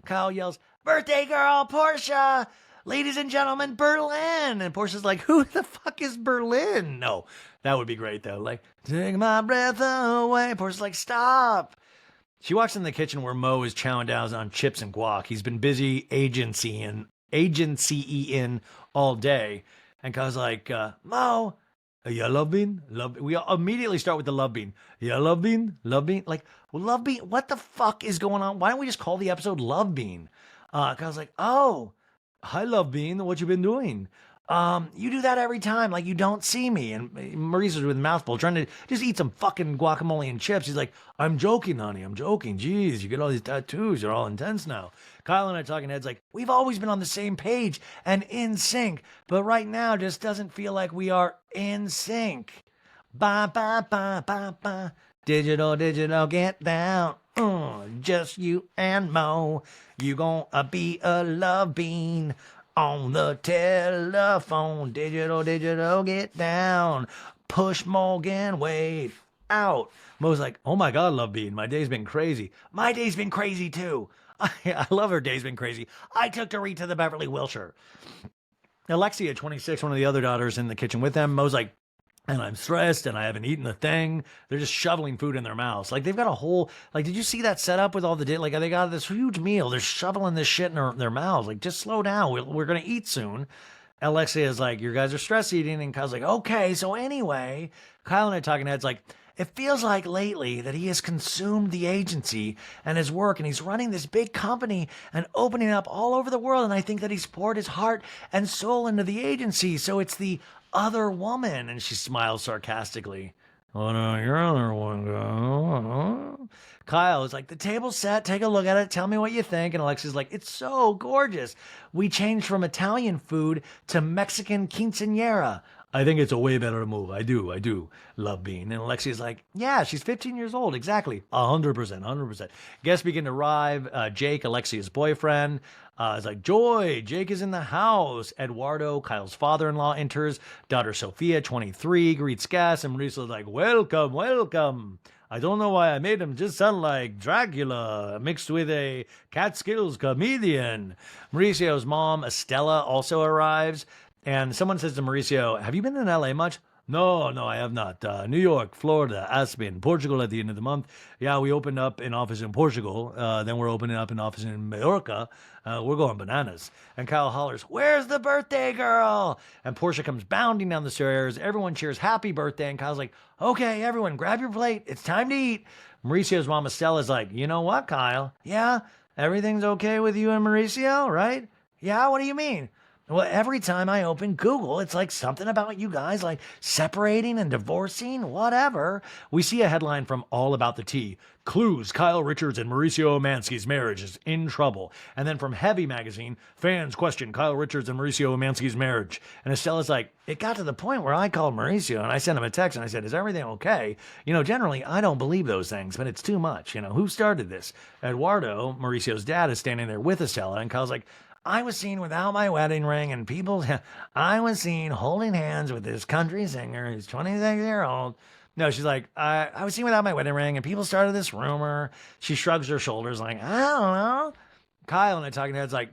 Kyle yells, birthday girl, Portia. Ladies and gentlemen, Berlin. And Portia's like, who the fuck is Berlin? No, that would be great, though. Like, take my breath away. Portia's like, stop. She walks in the kitchen where Mo is chowing down on chips and guac. He's been busy agency-ing all day. And Kyle's like, Mo, you love bean? We immediately start with the love bean. You love bean? Love bean? Like, well, love bean, what the fuck is going on? Why don't we just call the episode Love Bean? Kyle's like, oh, hi, Love Bean. What you been doing? You do that every time. Like, you don't see me. And Maurice's with a mouthful trying to just eat some fucking guacamole and chips. He's like, I'm joking, honey. I'm joking. Jeez, you get all these tattoos. You're all intense now. Kyle and I talking heads like, we've always been on the same page and in sync. But right now just doesn't feel like we are in sync. Ba, ba, ba, ba, ba. Digital, get down. Just you and Mo. You gonna be a love bean on the telephone. Digital, get down. Push Morgan, wait out. Mo's like, oh my God, love bean. My day's been crazy. My day's been crazy too. I love her day's been crazy. I took Dorit to the Beverly Wilshire. Alexia, 26, one of the other daughters in the kitchen with them. Mo's like, and I'm stressed and I haven't eaten a thing. They're just shoveling food in their mouths. Like, they've got a whole, like, did you see that setup with all the, like, they got this huge meal. They're shoveling this shit in their mouths. Like, just slow down. We're going to eat soon. Alexia is like, you guys are stress eating. And Kyle's like, okay. So anyway, Kyle and I talking heads like, it feels like lately that he has consumed the agency and his work, and he's running this big company and opening up all over the world. And I think that he's poured his heart and soul into the agency. So it's the other woman. And she smiles sarcastically. What your other one go? Kyle is like, the table's set. Take a look at it. Tell me what you think. And Alexia's like, it's so gorgeous. We changed from Italian food to Mexican quinceañera. I think it's a way better move. I do love Bean. And Alexia's like, yeah, she's 15 years old. Exactly. 100%. Guests begin to arrive. Jake, Alexia's boyfriend, is like, Joy, Jake is in the house. Eduardo, Kyle's father-in-law, enters. Daughter Sophia, 23, greets guests. And Maritza's like, welcome. I don't know why I made him just sound like Dracula mixed with a Catskills comedian. Mauricio's mom, Estella, also arrives. And someone says to Mauricio, have you been in LA much? No, I have not. New York, Florida, Aspen, Portugal at the end of the month. Yeah, we opened up an office in Portugal. Then we're opening up an office in Mallorca. We're going bananas. And Kyle hollers, where's the birthday girl? And Portia comes bounding down the stairs. Everyone cheers happy birthday. And Kyle's like, okay, everyone, grab your plate. It's time to eat. Mauricio's mom, Estella's like, you know what, Kyle? Yeah, everything's okay with you and Mauricio, right? Yeah, what do you mean? Well, every time I open Google, it's like something about you guys like separating and divorcing, whatever. We see a headline from All About the Tea. Clues, Kyle Richards and Mauricio Omansky's marriage is in trouble. And then from Heavy Magazine, fans question Kyle Richards and Mauricio Omansky's marriage. And Estella's like, it got to the point where I called Mauricio and I sent him a text and I said, is everything okay? Generally I don't believe those things, but it's too much. Who started this? Eduardo, Mauricio's dad, is standing there with Estella and Kyle's like, I was seen without my wedding ring and I was seen holding hands with this country singer who's 26-year old. No, she's like, I was seen without my wedding ring and people started this rumor. She shrugs her shoulders like, I don't know. Kyle and I talking heads like,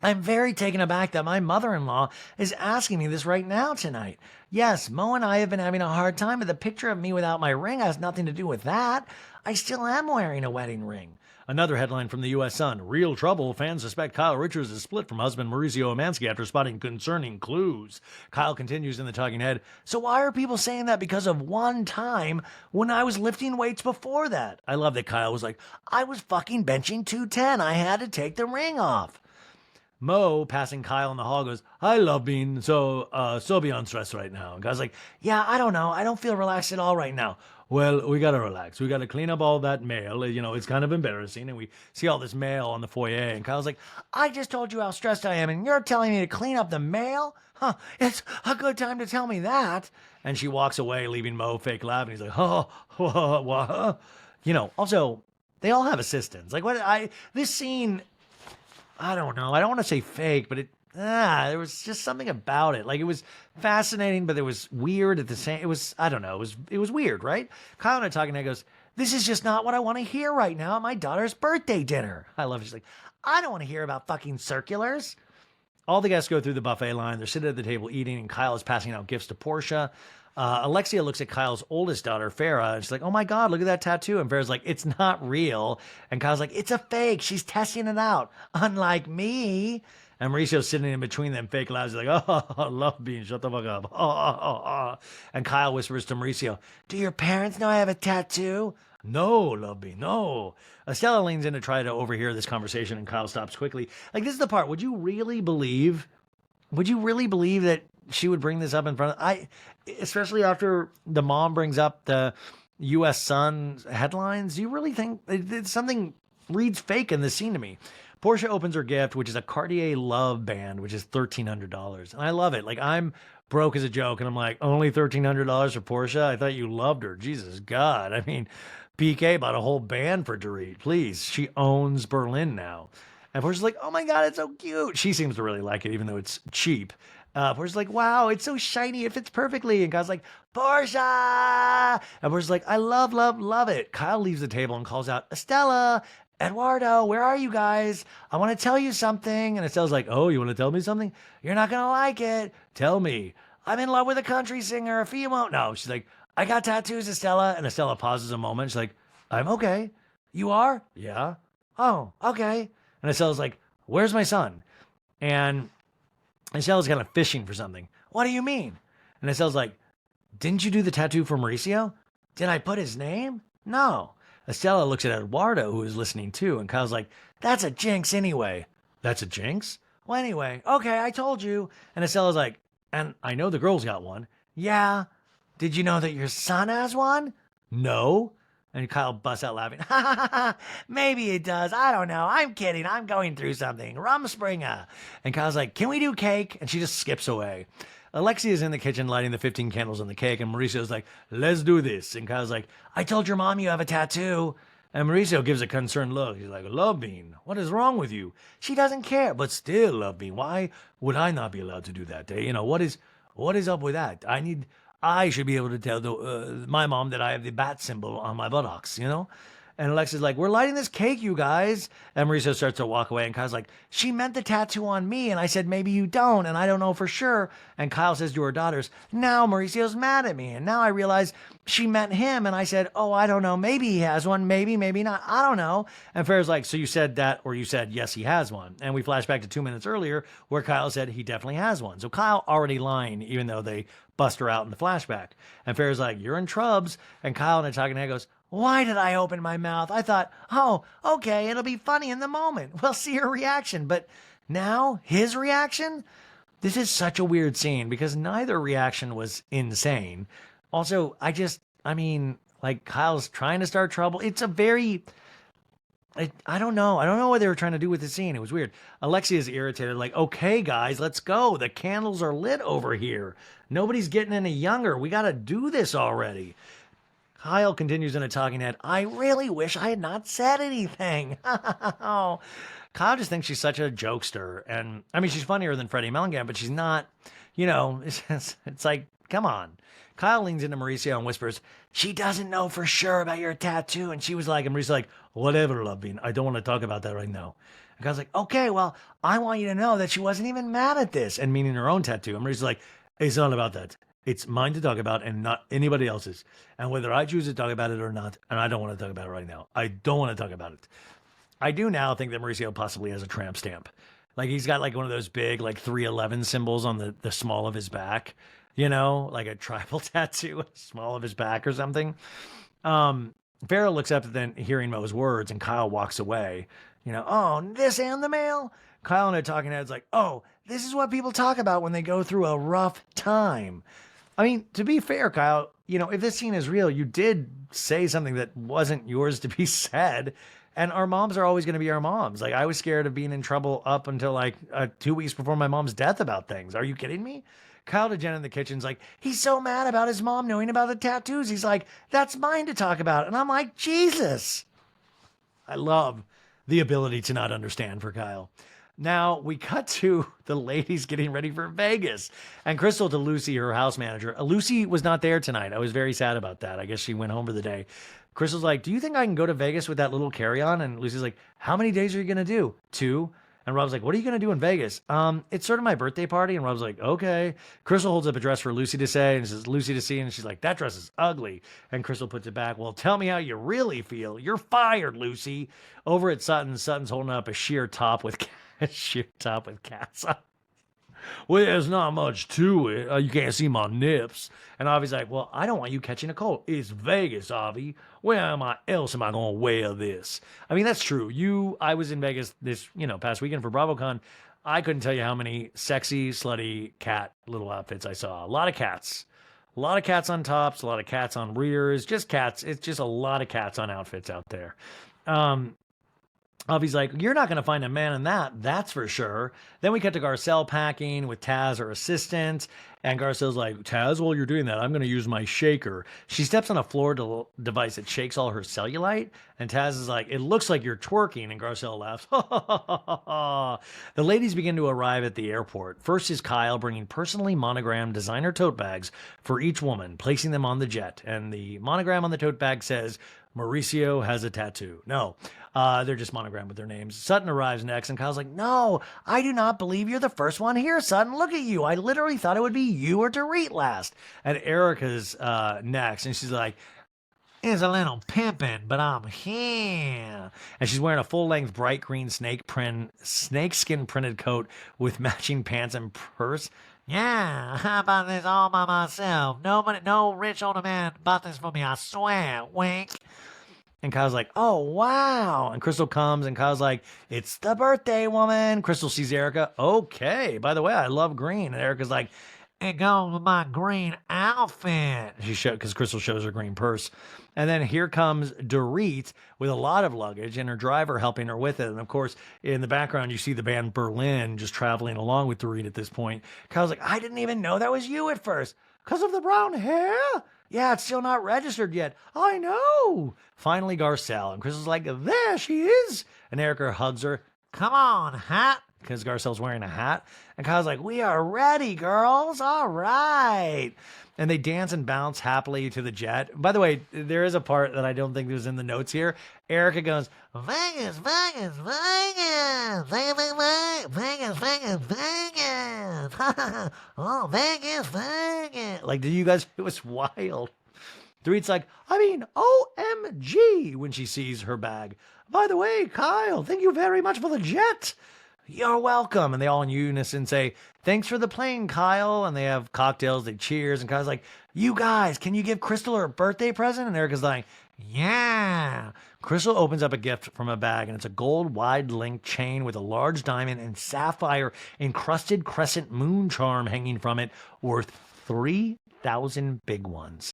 I'm very taken aback that my mother-in-law is asking me this right now tonight. Yes, Mo and I have been having a hard time, but the picture of me without my ring has nothing to do with that. I still am wearing a wedding ring. Another headline from the U.S. Sun. Real trouble. Fans suspect Kyle Richards is split from husband Mauricio Omansky after spotting concerning clues. Kyle continues in the talking head. So why are people saying that because of one time when I was lifting weights before that? I love that Kyle was like, I was fucking benching 210. I had to take the ring off. Mo, passing Kyle in the hall, goes, I love Bean, so beyond stressed right now. And Kyle's like, yeah, I don't know. I don't feel relaxed at all right now. Well, we got to relax. We got to clean up all that mail. It's kind of embarrassing. And we see all this mail on the foyer. And Kyle's like, I just told you how stressed I am. And you're telling me to clean up the mail? Huh, it's a good time to tell me that. And she walks away, leaving Mo fake laughing. He's like, what? Also, they all have assistants. Like, this scene, I don't know. I don't want to say fake, but there was just something about it. Like, it was fascinating, but it was weird at the same. It was, I don't know. It was weird, right? Kyle and I talking, and he goes, this is just not what I want to hear right now at my daughter's birthday dinner. I love it. She's like, I don't want to hear about fucking circulars. All the guests go through the buffet line. They're sitting at the table eating, and Kyle is passing out gifts to Portia. Alexia looks at Kyle's oldest daughter, Freier, and she's like, oh my God, look at that tattoo. And Freire's like, it's not real. And Kyle's like, it's a fake. She's testing it out. Unlike me. And Mauricio's sitting in between them, fake laughs. He's like, oh, love Bean, shut the fuck up. Oh. And Kyle whispers to Mauricio, do your parents know I have a tattoo? No, love Bean, no. Estella leans in to try to overhear this conversation, and Kyle stops quickly. Like, this is the part. Would you really believe that she would bring this up in front of, especially after the mom brings up the U.S. Sun headlines? Do you really think something reads fake in this scene to me? Portia opens her gift, which is a Cartier Love band, which is $1,300. And I love it. Like, I'm broke as a joke, and I'm like, only $1,300 for Portia? I thought you loved her. Jesus God. I mean, PK bought a whole band for Dorit. Please. She owns Berlin now. And Portia's like, oh my God, it's so cute. She seems to really like it, even though it's cheap. Portia's like, wow, it's so shiny. It fits perfectly. And Kyle's like, Portia! And Portia's like, I love it. Kyle leaves the table and calls out, Estella, Eduardo, where are you guys? I want to tell you something. And Estella's like, oh, you want to tell me something? You're not going to like it. Tell me. I'm in love with a country singer. If you won't know. She's like, I got tattoos, Estella. And Estella pauses a moment. She's like, I'm okay. You are? Yeah. Oh, okay. And Estella's like, where's my son? And Estella's kind of fishing for something. What do you mean? And Estella's like, didn't you do the tattoo for Mauricio? Did I put his name? No. Estella looks at Eduardo, who is listening too, and Kyle's like, that's a jinx anyway. That's a jinx? Well, anyway, okay, I told you. And Estella's like, And I know the girl's got one. Yeah. Did you know that your son has one? No. And Kyle busts out laughing. Ha ha ha. Maybe it does. I don't know. I'm kidding. I'm going through something. Rumspringa. And Kyle's like, can we do cake? And she just skips away. Alexia is in the kitchen lighting the 15 candles on the cake, and Mauricio's like, let's do this. And Kyle's like, I told your mom you have a tattoo. And Mauricio gives a concerned look. He's like, Love Bean, what is wrong with you? She doesn't care, but still, Love Bean, why would I not be allowed to do that? What is up with that? I should be able to tell my mom that I have the bat symbol on my buttocks. And Alexia's like, we're lighting this cake, you guys. And Mauricio starts to walk away. And Kyle's like, she meant the tattoo on me. And I said, maybe you don't. And I don't know for sure. And Kyle says to her daughters, now Mauricio's mad at me. And now I realize she meant him. And I said, oh, I don't know. Maybe he has one. Maybe not. I don't know. And Freier's like, so you said that, or you said, yes, he has one. And we flash back to 2 minutes earlier where Kyle said he definitely has one. So Kyle already lying, even though they bust her out in the flashback. And Freier's like, you're in trubs. And Kyle in a talking head goes, why did I open my mouth? I thought, oh, okay, it'll be funny in the moment. We'll see her reaction. But now, his reaction? This is such a weird scene because neither reaction was insane. Also, Kyle's trying to start trouble. It's a very... I don't know. I don't know what they were trying to do with the scene. It was weird. Alexia is irritated, like, okay, guys, let's go. The candles are lit over here. Nobody's getting any younger. We got to do this already. Kyle continues in a talking head. I really wish I had not said anything. Oh, Kyle just thinks she's such a jokester. And I mean, she's funnier than Freddie Mellencamp, but she's not, it's like, come on. Kyle leans into Mauricio and whispers, she doesn't know for sure about your tattoo. And she was like, and Mauricio's like, whatever, Love Bean. I don't want to talk about that right now. And Kyle's like, okay, well, I want you to know that she wasn't even mad at this. And meaning her own tattoo. And Mauricio's like, it's not about that. It's mine to talk about and not anybody else's. And whether I choose to talk about it or not, and I don't want to talk about it right now. I don't want to talk about it. I do now think that Mauricio possibly has a tramp stamp. Like he's got like one of those big like 311 symbols on the small of his back, like a tribal tattoo, small of his back or something. Farrah looks up then hearing Mo's words and Kyle walks away. Oh, this and the mail? Kyle and a talking head's like, oh, this is what people talk about when they go through a rough time. I mean, to be fair, Kyle, if this scene is real, you did say something that wasn't yours to be said. And our moms are always going to be our moms. Like, I was scared of being in trouble up until like 2 weeks before my mom's death about things. Are you kidding me? Kyle to Jen in the kitchen's like, he's so mad about his mom knowing about the tattoos. He's like, that's mine to talk about. And I'm like, Jesus. I love the ability to not understand for Kyle. Now, we cut to the ladies getting ready for Vegas. And Crystal to Lucy, her house manager. Lucy was not there tonight. I was very sad about that. I guess she went home for the day. Crystal's like, do you think I can go to Vegas with that little carry-on? And Lucy's like, how many days are you going to do? 2. And Rob's like, what are you going to do in Vegas? It's sort of my birthday party. And Rob's like, okay. Crystal holds up a dress for Lucy to say and says, Lucy to see. And she's like, that dress is ugly. And Crystal puts it back. Well, tell me how you really feel. You're fired, Lucy. Over at Sutton's holding up a sheer top with cats on. Well, there's not much to it. You can't see my nips. And Avi's like, well, I don't want you catching a cold. It's Vegas, Avi. Where else am I going to wear this? I mean, that's true. I was in Vegas this, past weekend for BravoCon. I couldn't tell you how many sexy, slutty cat little outfits I saw. A lot of cats. A lot of cats on tops, a lot of cats on rears, just cats. It's just a lot of cats on outfits out there. Avi's like, you're not going to find a man in that's for sure. Then we cut to Garcelle packing with Taz, her assistant. And Garcelle's like, Taz, while you're doing that, I'm going to use my shaker. She steps on a floor device that shakes all her cellulite. And Taz is like, it looks like you're twerking. And Garcelle laughs. The ladies begin to arrive at the airport. First is Kyle bringing personally monogrammed designer tote bags for each woman, placing them on the jet. And the monogram on the tote bag says, Mauricio has a tattoo. No, they're just monogrammed with their names. Sutton arrives next, and Kyle's like, no, I do not believe you're the first one here, Sutton. Look at you. I literally thought it would be you or Dorit last. And Erica's next, and she's like, it's a little pimpin', but I'm here. And she's wearing a full-length bright green snakeskin printed coat with matching pants and purse. Yeah, how about this all by myself? Nobody, no rich older man bought this for me, I swear. Wink. And Kyle's like, oh, wow. And Crystal comes, and Kyle's like, it's the birthday woman. Crystal sees Erica. Okay. By the way, I love green. And Erica's like, It goes with my green outfit. Because Crystal shows her green purse. And then here comes Dorit with a lot of luggage and her driver helping her with it. And of course, in the background, you see the band Berlin just traveling along with Dorit at this point. Kyle's like, I didn't even know that was you at first. Because of the brown hair? Yeah, it's still not registered yet. I know. Finally, Garcelle. And Crystal's like, there she is. And Erica hugs her. Come on, hat. Because Garcelle's wearing a hat. And Kyle's like, we are ready, girls. All right. And they dance and bounce happily to the jet. By the way, there is a part that I don't think was in the notes here. Erica goes, Vegas, Vegas, Vegas, Vegas, Vegas, Vegas, Vegas. Oh, Vegas, Vegas. like, did you guys? It was wild. Dorit's like, I mean, OMG, when she sees her bag. By the way, Kyle, thank you very much for the jet. You're welcome. And they all in unison say, thanks for the plane, Kyle. And they have cocktails, they cheers. And Kyle's like, you guys, can you give Crystal her birthday present? And Erica's like, Yeah. Crystal opens up a gift from a bag, and it's a gold wide link chain with a large diamond and sapphire encrusted crescent moon charm hanging from it, worth 3,000 big ones.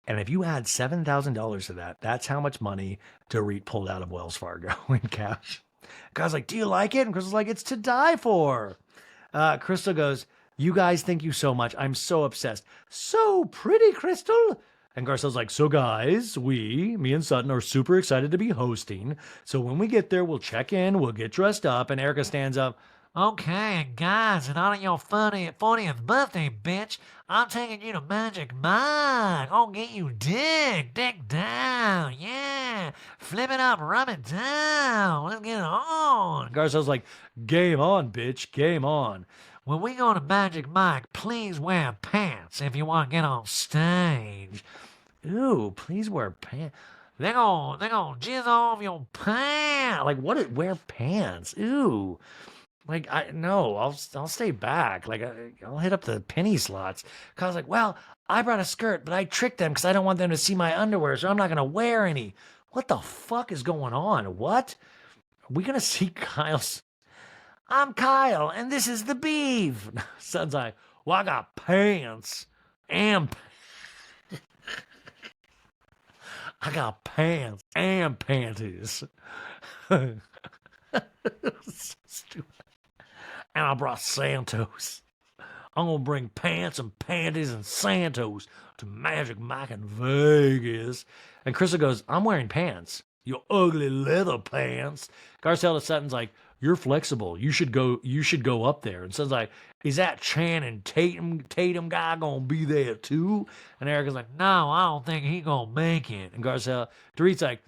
And if you add $7,000 to that, that's how much money Dorit pulled out of Wells Fargo in cash. Guy's like, do you like it? And Crystal's like, it's to die for. Crystal goes, you guys, thank you so much. I'm so obsessed. So pretty, Crystal. And Garcelle's like, so guys, me and Sutton are super excited to be hosting. So when we get there, we'll check in, we'll get dressed up. And Erica stands up. Okay, and guys, in honor of your 40th birthday, bitch, I'm taking you to Magic Mike. I'll get you dick down, yeah. Flip it up, rub it down. Let's get it on. Garcelle's like, game on, bitch, game on. When we go to Magic Mike, please wear pants if you want to get on stage. Ooh, please wear pants. They're gonna jizz off your pants. Like, what? Wear pants? Ooh. Like, I'll stay back. Like, I'll hit up the penny slots. Kyle's like, well, I brought a skirt, but I tricked them because I don't want them to see my underwear, so I'm not going to wear any. What the fuck is going on? What? Are we going to see Kyle's? I'm Kyle, and this is the beef. Son's like, well, I got pants and I got pants and panties. So stupid. And I brought Santos. I'm going to bring pants and panties and Santos to Magic Mike in Vegas. And Crystal goes, I'm wearing pants. You ugly leather pants. Garcelle to Sutton's like, you're flexible. You should go up there. And Sutton's like, is that Channing Tatum guy going to be there too? And Erica's like, no, I don't think he going to make it. And Dorit's like,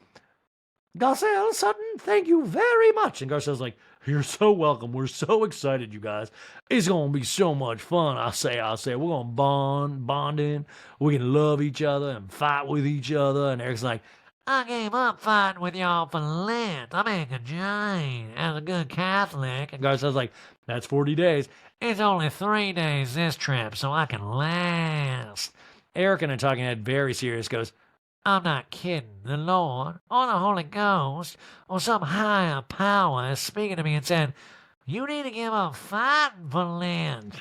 Garcelle, Sutton, thank you very much. And Garcelle's like, you're so welcome. We're so excited, you guys. It's going to be so much fun. I say, we're going to bond in. We can love each other and fight with each other. And Eric's like, I gave up fighting with y'all for Lent. I'm Anchor Jane, as a good Catholic. and Garcelle's like, that's 40 days. It's only 3 days this trip, so I can last. Eric in a talking head, very serious, goes, I'm not kidding. The Lord, or the Holy Ghost, or some higher power is speaking to me and said, you need to give up fighting for Lent.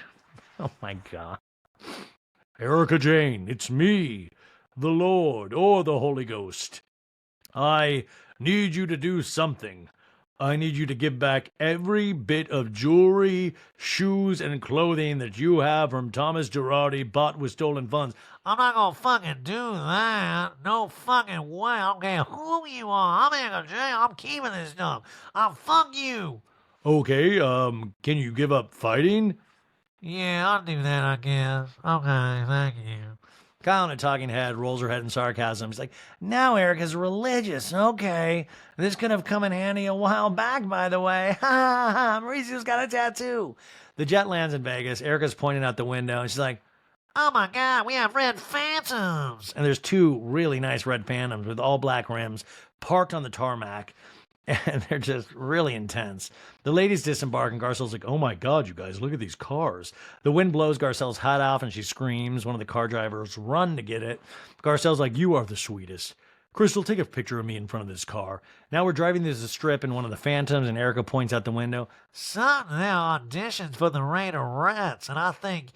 oh my God. Erica Jane, it's me, the Lord, or the Holy Ghost. I need you to do something. I need you to give back every bit of jewelry, shoes, and clothing that you have from Thomas Girardi bought with stolen funds. I'm not gonna fucking do that. No fucking way. I don't care who you are. I'm Anchor Jane. I'm keeping this stuff. Fuck you. Okay, can you give up fighting? Yeah, I'll do that, I guess. Okay, thank you. Kyle in a talking head rolls her head in sarcasm. He's like, now Erica's religious. Okay. This could have come in handy a while back, by the way. Ha ha ha. Mauricio's got a tattoo. The jet lands in Vegas. Erica's pointing out the window, and she's like, Oh my God, we have red phantoms. and there's two really nice red Phantoms with all black rims parked on the tarmac. And they're just really intense. The ladies disembark, and Garcelle's like, oh my God, you guys, look at these cars. The wind blows Garcelle's hat off, and she screams. One of the car drivers run to get it. Garcelle's like, you are the sweetest. Crystal, take a picture of me in front of this car. Now we're driving this strip in one of the Phantoms, and Erica points out the window. Son, there are auditions for the Raiderettes, and I think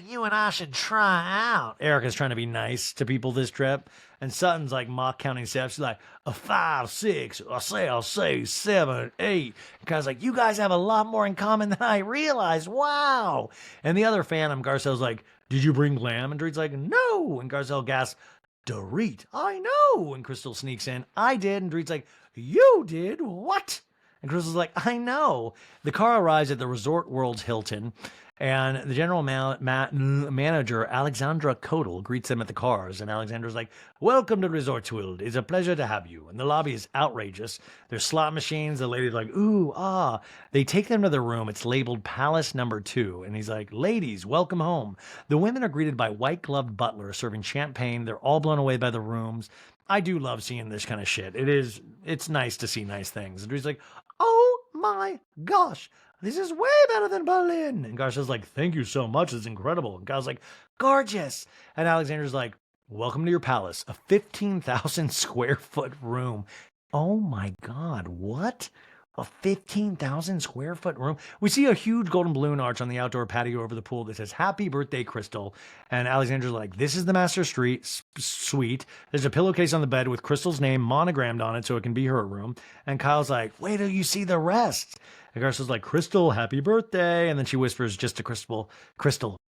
you and I should try out. Erica's trying to be nice to people this trip, and Sutton's like mock counting steps. She's like, a 5, 6, I'll say 7, 8. And Kyle's like, you guys have a lot more in common than I realized. Wow. And the other Phantom, Garcelle's like, did you bring lamb? And Dorit's like, no. And Garcelle gasps, Dorit, I know. And Crystal sneaks in, I did. And Dorit's like, you did? What? And Crystal's like, I know. The car arrives at the Resort World's Hilton, and the general manager, Alexandra Kodal, greets them at the cars. And Alexandra's like, welcome to Resort World. It's a pleasure to have you. And the lobby is outrageous. There's slot machines. The lady's like, ooh, ah. They take them to their room. It's labeled Palace Number 2. And he's like, ladies, welcome home. The women are greeted by white-gloved butlers serving champagne. They're all blown away by the rooms. I do love seeing this kind of shit. It's nice to see nice things. And he's like, oh my gosh, this is way better than Berlin. And Garcia's like, thank you so much. It's incredible. And Kyle's like, gorgeous. And Alexander's like, welcome to your palace, a 15,000 square foot room. Oh my God, what? A 15,000 square foot room. We see a huge golden balloon arch on the outdoor patio over the pool that says, happy birthday, Crystal. And Alexandra's like, this is the master suite. There's a pillowcase on the bed with Crystal's name monogrammed on it so it can be her room. And Kyle's like, wait till you see the rest. And Garcia's like, Crystal, happy birthday. And then she whispers just to Crystal,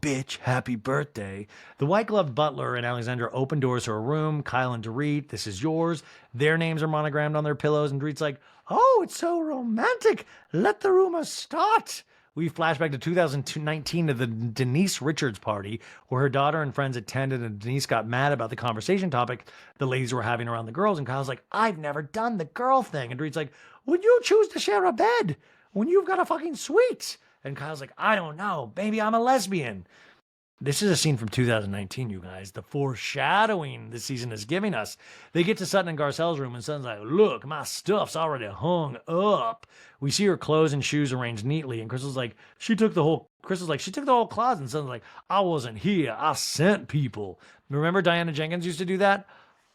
bitch, happy birthday. The white-gloved butler and Alexandra open doors to her room. Kyle and Dorit, this is yours. Their names are monogrammed on their pillows. And Dorit's like, oh, it's so romantic. Let the rumor start. We flash back to 2019 to the Denise Richards party, where her daughter and friends attended, and Denise got mad about the conversation topic the ladies were having around the girls. And Kyle's like, I've never done the girl thing. And Dorit's like, would you choose to share a bed when you've got a fucking suite? And Kyle's like, I don't know. Maybe I'm a lesbian. This is a scene from 2019, you guys. The foreshadowing this season is giving us. They get to Sutton and Garcelle's room, and Sutton's like, look, my stuff's already hung up. We see her clothes and shoes arranged neatly, and Crystal's like, she took the whole closet. And Sutton's like, I wasn't here. I sent people. Remember Diana Jenkins used to do that?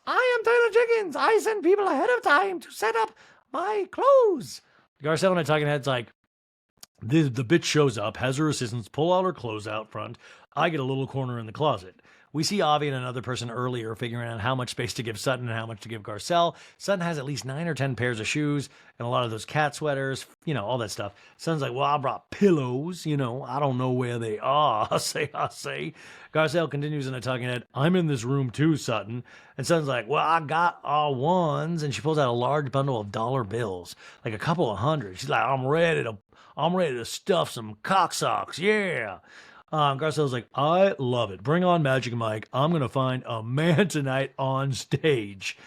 I am Diana Jenkins. I send people ahead of time to set up my clothes. Garcelle and a talking head's like, the bitch shows up, has her assistants pull out her clothes out front. I get a little corner in the closet. We see Avi and another person earlier figuring out how much space to give Sutton and how much to give Garcelle. Sutton has at least 9 or 10 pairs of shoes and a lot of those cat sweaters, all that stuff. Sutton's like, well, I brought pillows, I don't know where they are. I say. Garcelle continues in a talking head, I'm in this room too, Sutton. And Sutton's like, well, I got our ones. And she pulls out a large bundle of dollar bills, like a couple of hundred. She's like, I'm ready to stuff some cock socks, yeah. Garcelle's like, I love it. Bring on Magic Mike. I'm going to find a man tonight on stage.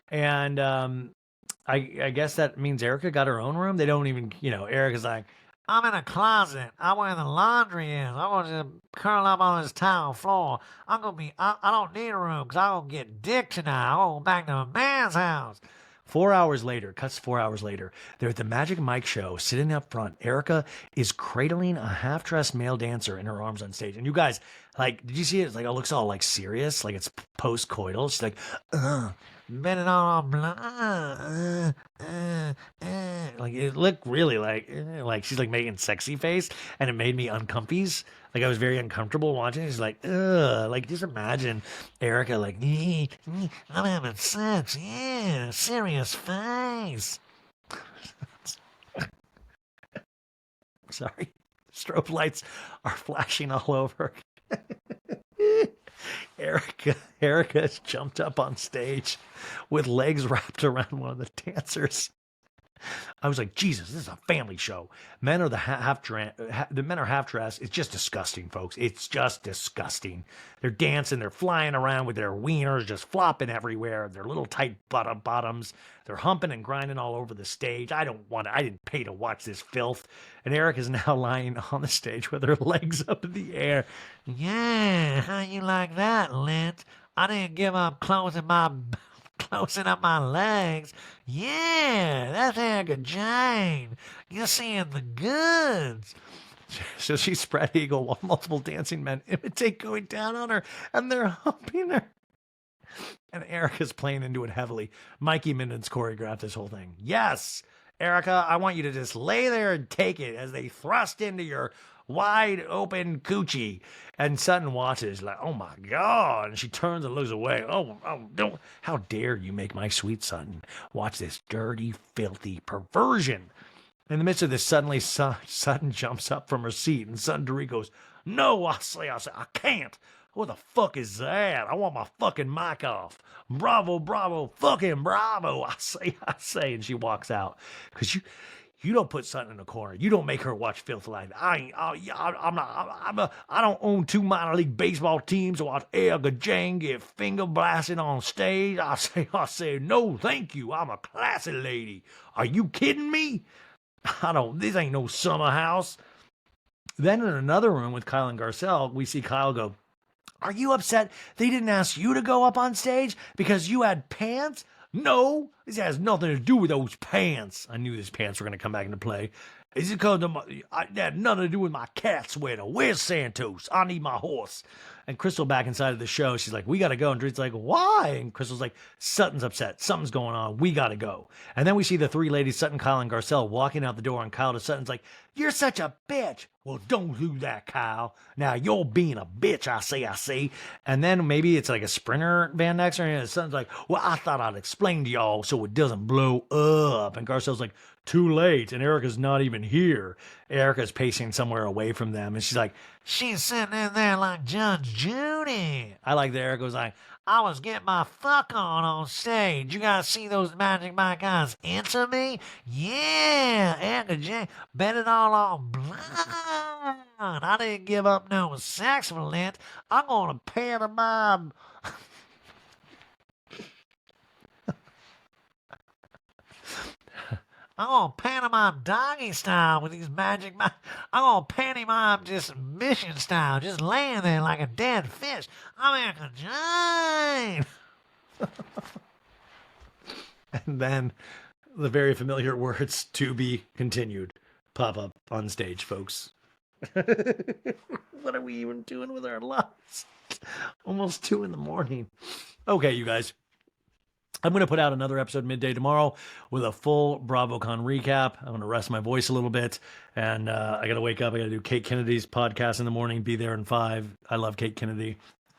And I guess that means Erica got her own room. They don't even, Erica's like, I'm in a closet. I'm where the laundry is. I'm going to curl up on this tile floor. I don't need a room because I'm going to get dick tonight. I'm going to go back to a man's house. 4 hours later, cuts 4 hours later, they're at the Magic Mike show, sitting up front. Erica is cradling a half-dressed male dancer in her arms on stage. And you guys, did you see it? It's like, it looks all serious, like it's post-coital. She's like, Bet it all blind. Like it looked really like she's like making sexy face, and it made me uncomfies. Like I was very uncomfortable watching. She's like, ugh. Like just imagine Erica like, I'm having sex. Yeah, serious face. Sorry, strobe lights are flashing all over. Erica has jumped up on stage with legs wrapped around one of the dancers. I was like, Jesus, this is a family show. Men are the men are half dressed. It's just disgusting, folks. It's just disgusting. They're dancing, they're flying around with their wieners just flopping everywhere. Their little tight bottoms. They're humping and grinding all over the stage. I didn't pay to watch this filth. And Eric is now lying on the stage with her legs up in the air. Yeah, how you like that, Lint? I didn't give up closing up my legs. Yeah, that's Erica Jane. You're seeing the goods. So she's spread eagle while multiple dancing men imitate going down on her, and they're humping her. And Erica's playing into it heavily. Mikey Minden's choreographed this whole thing. Yes, Erica, I want you to just lay there and take it as they thrust into your wide open coochie. And Sutton watches like, oh my God. And she turns and looks away. Oh, don't. How dare you make my sweet Sutton watch this dirty, filthy perversion. In the midst of this, suddenly Sutton jumps up from her seat and Sutton Derek goes, no, I say, I can't. What the fuck is that? I want my fucking mic off. Bravo, fucking bravo. I say. And she walks out. Because you don't put Sutton in a corner. You don't make her watch filth like that. I don't own 2 minor league baseball teams to watch Erica Jane get finger blasted on stage. I say, no, thank you. I'm a classy lady. Are you kidding me? This ain't no summer house. Then in another room with Kyle and Garcelle, we see Kyle go, are you upset they didn't ask you to go up on stage because you had pants? No, this has nothing to do with those pants. I knew these pants were going to come back into play. Is it because it had nothing to do with my cat sweater? Where's Santos? I need my horse. And Crystal back inside of the show, she's like, we got to go. And Dre's like, why? And Crystal's like, Sutton's upset. Something's going on. We got to go. And then we see the 3 ladies, Sutton, Kyle, and Garcelle, walking out the door. And Kyle to Sutton's like, you're such a bitch. Well, don't do that, Kyle. Now, you're being a bitch, I say. And then maybe it's like a Sprinter Van Nexter. And Sutton's like, well, I thought I'd explain to y'all so it doesn't blow up. And Garcelle's like, too late. And Erica's not even here. Erica's pacing somewhere away from them. And she's like, she's sitting in there like Judge Judy. I like that Erica was like, I was getting my fuck on stage. You guys see those Magic Mike eyes into me? Yeah, Erica Jane bet it all on blood. I didn't give up no sex for Lent. I'm gonna pantomime. I'm gonna pantomime doggy style with these Magic Mike. I'm gonna pantomime just mission style, just laying there like a dead fish. I'm Erica Jane. And then the very familiar words to be continued pop up on stage, folks. What are we even doing with our lives? Almost 2 a.m. Okay, you guys. I'm going to put out another episode midday tomorrow with a full BravoCon recap. I'm going to rest my voice a little bit. And I got to wake up. I got to do Kate Kennedy's podcast in the morning, be there in 5. I love Kate Kennedy.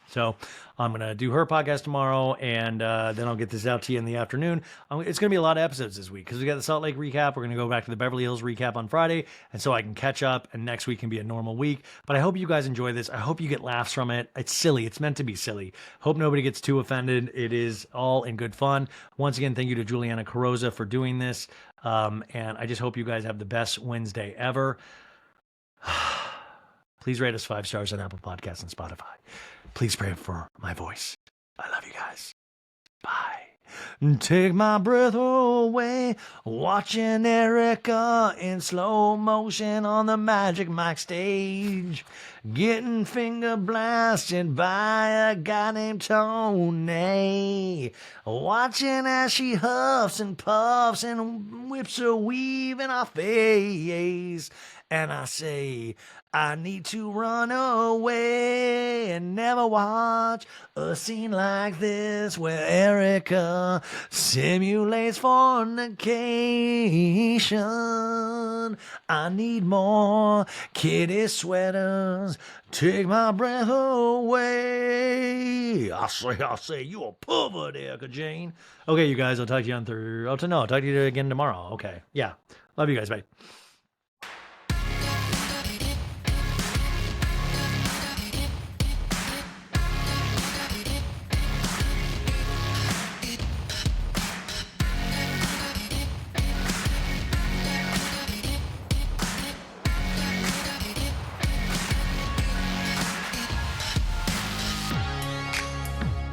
So I'm going to do her podcast tomorrow, and then I'll get this out to you in the afternoon. It's going to be a lot of episodes this week because we got the Salt Lake recap. We're going to go back to the Beverly Hills recap on Friday, and so I can catch up, and next week can be a normal week. But I hope you guys enjoy this. I hope you get laughs from it. It's silly. It's meant to be silly. Hope nobody gets too offended. It is all in good fun. Once again, thank you to Juliana Carosa for doing this, and I just hope you guys have the best Wednesday ever. Please rate us 5 stars on Apple Podcasts and Spotify. Please pray for my voice. I love you guys. Bye. Take my breath away, watching Erica in slow motion on the Magic Mike stage, getting finger blasted by a guy named Tony, watching as she huffs and puffs and whips her weave in our face, and I say, I need to run away and never watch a scene like this where Erica simulates fornication. I need more kitty sweaters. Take my breath away. I say, you a pervert, Erica Jane. Okay, you guys, I'll talk to you on Thursday. I'll talk to you again tomorrow. Okay, yeah. Love you guys, bye.